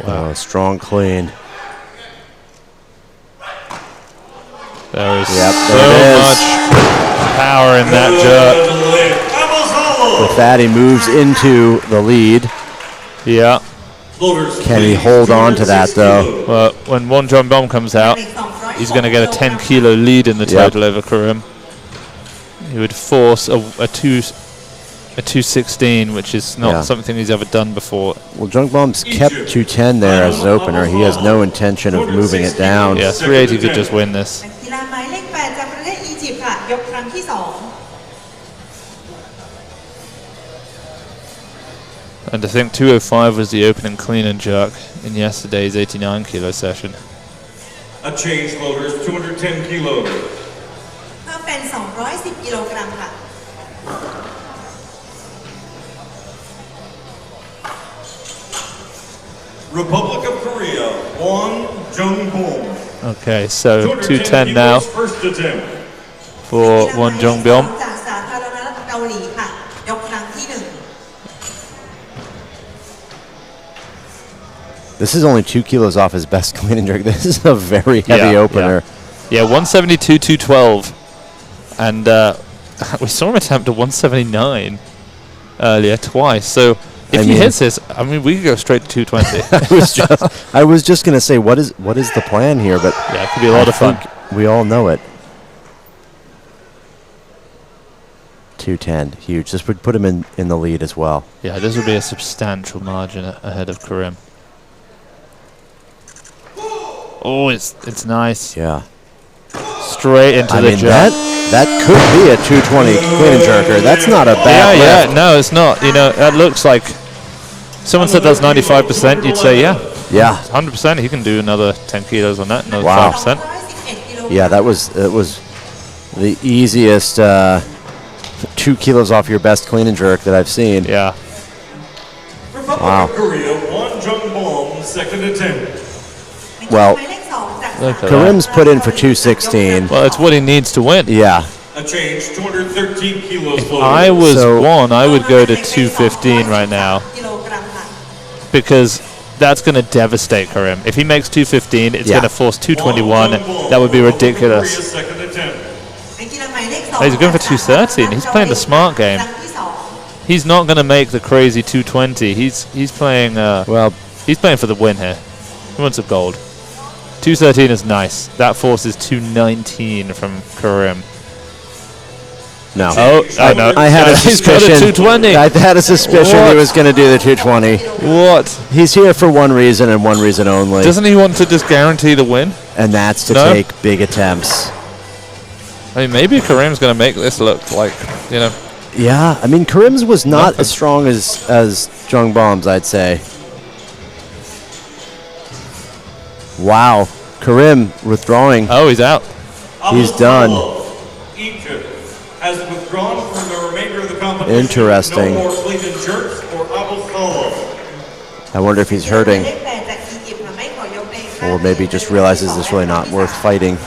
S2: Wow, strong clean.
S1: There is
S2: so
S1: much power in that jerk.
S2: With that, he moves into the lead.
S1: Yeah.
S2: Can he hold on to that, though?
S1: Well, when Jeong-bom comes out, he's going to get a 10 kilo lead in the total over Karim. He would force a 216, which is not something he's ever done before.
S2: Well, Jeong-bom's kept 210 there as his opener. He has no intention of moving it down.
S1: Yeah, 380 could just win this. And I think 205 was the opening clean and jerk in yesterday's 89 kilo session.
S3: A change loader is 210 kilos.
S4: เพิ่มเป็น 210 กิโลกรัมค่ะ
S3: Republic of Korea, Won Jeong-bom.
S1: Okay, so 210 now
S3: First attempt.
S1: for Won Jeong-bom.
S4: จากสาธารณรัฐเกาหลีค่ะ ยกครั้งที่ 1
S2: This is only 2 kilos off his best clean and jerk. This is a very heavy opener.
S1: Yeah, 172, 212. And we saw him attempt a 179 earlier twice. So if he hits this, I mean, we could go straight to 220.
S2: I was just going to say, what is the plan here? But
S1: yeah, it could be a lot of fun.
S2: We all know it. 210, huge. This would put him in the lead as well.
S1: Yeah, this would be a substantial margin ahead of Karim. Oh, it's nice.
S2: Yeah.
S1: Straight into the jerk.
S2: That could be a 220 clean and jerker. That's not a bad lift.
S1: Yeah, no, it's not. You know, that looks like someone said that's 95%. You'd say, yeah.
S2: Yeah.
S1: 100%. He can do another 10 kilos on that. Another 5%.
S2: Yeah, that was the easiest 2 kilos off your best clean and jerk that I've seen.
S1: Yeah.
S3: Republic of Korea, Won Jeong-bom, second attempt.
S2: Well,
S1: Look at
S2: Karim's put in for 216.
S1: Well, it's what he needs to win.
S2: Yeah.
S3: A change, 213 kilos.
S1: If I was Won, I would go to 215 right now because that's going to devastate Karim. If he makes 215, it's going to force 221. That would be ridiculous. Oh, he's going for 230, and he's playing the smart game. He's not going to make the crazy 220. He's playing. He's playing for the win here. He wants a gold. 213 is nice. That forces 219 from Karim.
S2: No.
S1: Oh, I know.
S2: I had a suspicion.
S1: He's got a 220.
S2: I had a suspicion he was going to do the 220.
S1: What?
S2: He's here for one reason and one reason only.
S1: Doesn't he want to just guarantee the win?
S2: And that's to take big attempts.
S1: I mean, maybe Karim's going to make this look like, you know.
S2: Yeah, I mean, Karim's was not as strong as Jeong-bom's, I'd say. Wow, Karim withdrawing.
S1: Oh, he's out.
S2: He's done.
S3: Egypt has withdrawn from the remainder of the competition.
S2: Interesting.
S3: No more clean and jerks for Abokahla.
S2: I wonder if he's hurting. Or maybe just realizes it's really not worth fighting.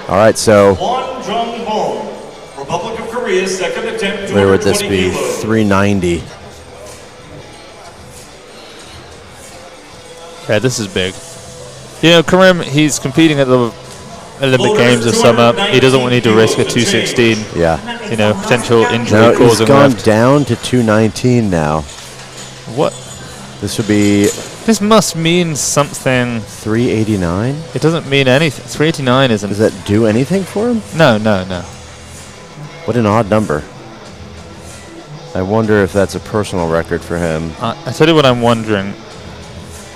S2: All right, so
S3: Won Jeong-bom, Republic of Korea, second attempt.
S2: where would this be? 390.
S1: Yeah, this is big. You know, Karim, he's competing at the Olympic Games this summer. He doesn't need to risk a 216.
S2: Yeah.
S1: You know, potential injury
S2: No, he's
S1: causing
S2: gone
S1: lift.
S2: down to 219 now.
S1: What?
S2: This would be
S1: This must mean something.
S2: 389.
S1: It doesn't mean anything. 389 isn't.
S2: Does that do anything for him?
S1: No, no, no.
S2: What an odd number. I wonder if that's a personal record for him.
S1: I tell you what I'm wondering.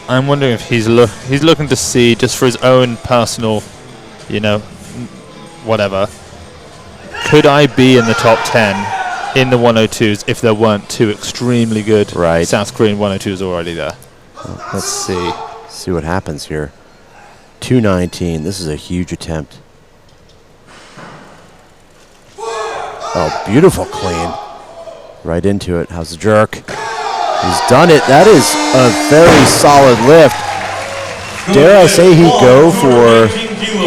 S1: I'm wondering if he's looking to see, just for his own personal, you know, whatever. Could I be in the top 10 in the 102s if there weren't two extremely good South Korean 102s already there? Let's see.
S2: See what happens here. 219. This is a huge attempt. Oh, beautiful clean. Right into it. How's the jerk? He's done it. That is a very solid lift. Dare I say he'd go for,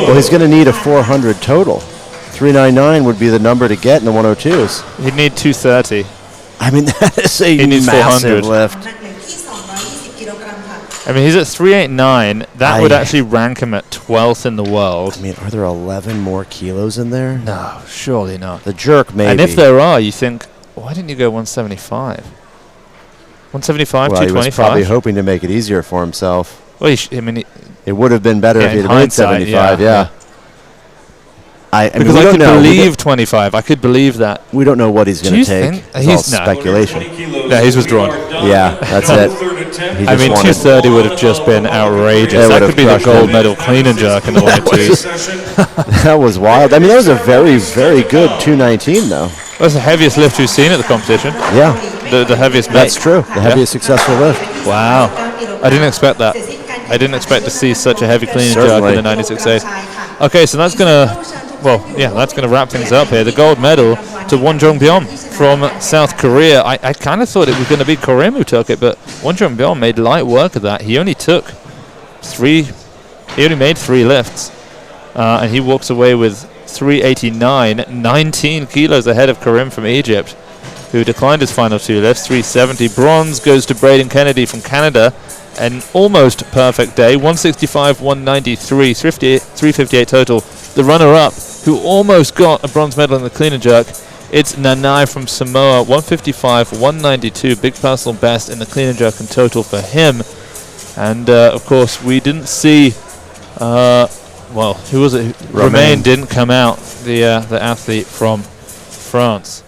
S2: well, he's going to need a 400 total. 399 would be the number to get in the 102s.
S1: He'd need 230.
S2: I mean, that is a massive lift.
S1: I mean, he's at 389. That would actually rank him at 12th in the world.
S2: I mean, are there 11 more kilos in there?
S1: No, surely not.
S2: The jerk, maybe.
S1: And if there are, you think, why didn't you go 175? 175,
S2: well,
S1: 225?
S2: he was probably hoping to make it easier for himself.
S1: Well, I mean,
S2: it would have been better if he'd made 75, yeah.
S1: Because I could believe 25. I could believe that.
S2: We don't know what he's going to take. It's all speculation.
S1: Yeah, he's withdrawn.
S2: Yeah, that's it.
S1: I mean, 230 would have just been outrageous. That could be the gold medal clean and jerk in the 102s.
S2: That was wild. I mean, that was a very, very good 219, though.
S1: That's the heaviest lift we've seen at the competition.
S2: Yeah.
S1: the heaviest.
S2: That's true. The heaviest successful lift.
S1: Wow. I didn't expect that. I didn't expect to see such a heavy clean and jerk in the 96 Okay, so that's going to, well, yeah, that's going to wrap things up here. The gold medal to Jeong-bom from South Korea. I kind of thought it was going to be Karim who took it, but Jeong-bom made light work of that. He only made 3 lifts, and he walks away with 389, 19 kilos ahead of Karim from Egypt, who declined his final 2 lifts. 370. Bronze goes to Braden Kennedy from Canada. An almost perfect day. 165, 193, 358 total. The runner-up, who almost got a bronze medal in the clean and jerk, it's Nanai from Samoa. 155, 192. Big personal best in the clean and jerk and total for him. And, of course, we didn't see... well, who was it? Romain didn't come out, the athlete from France.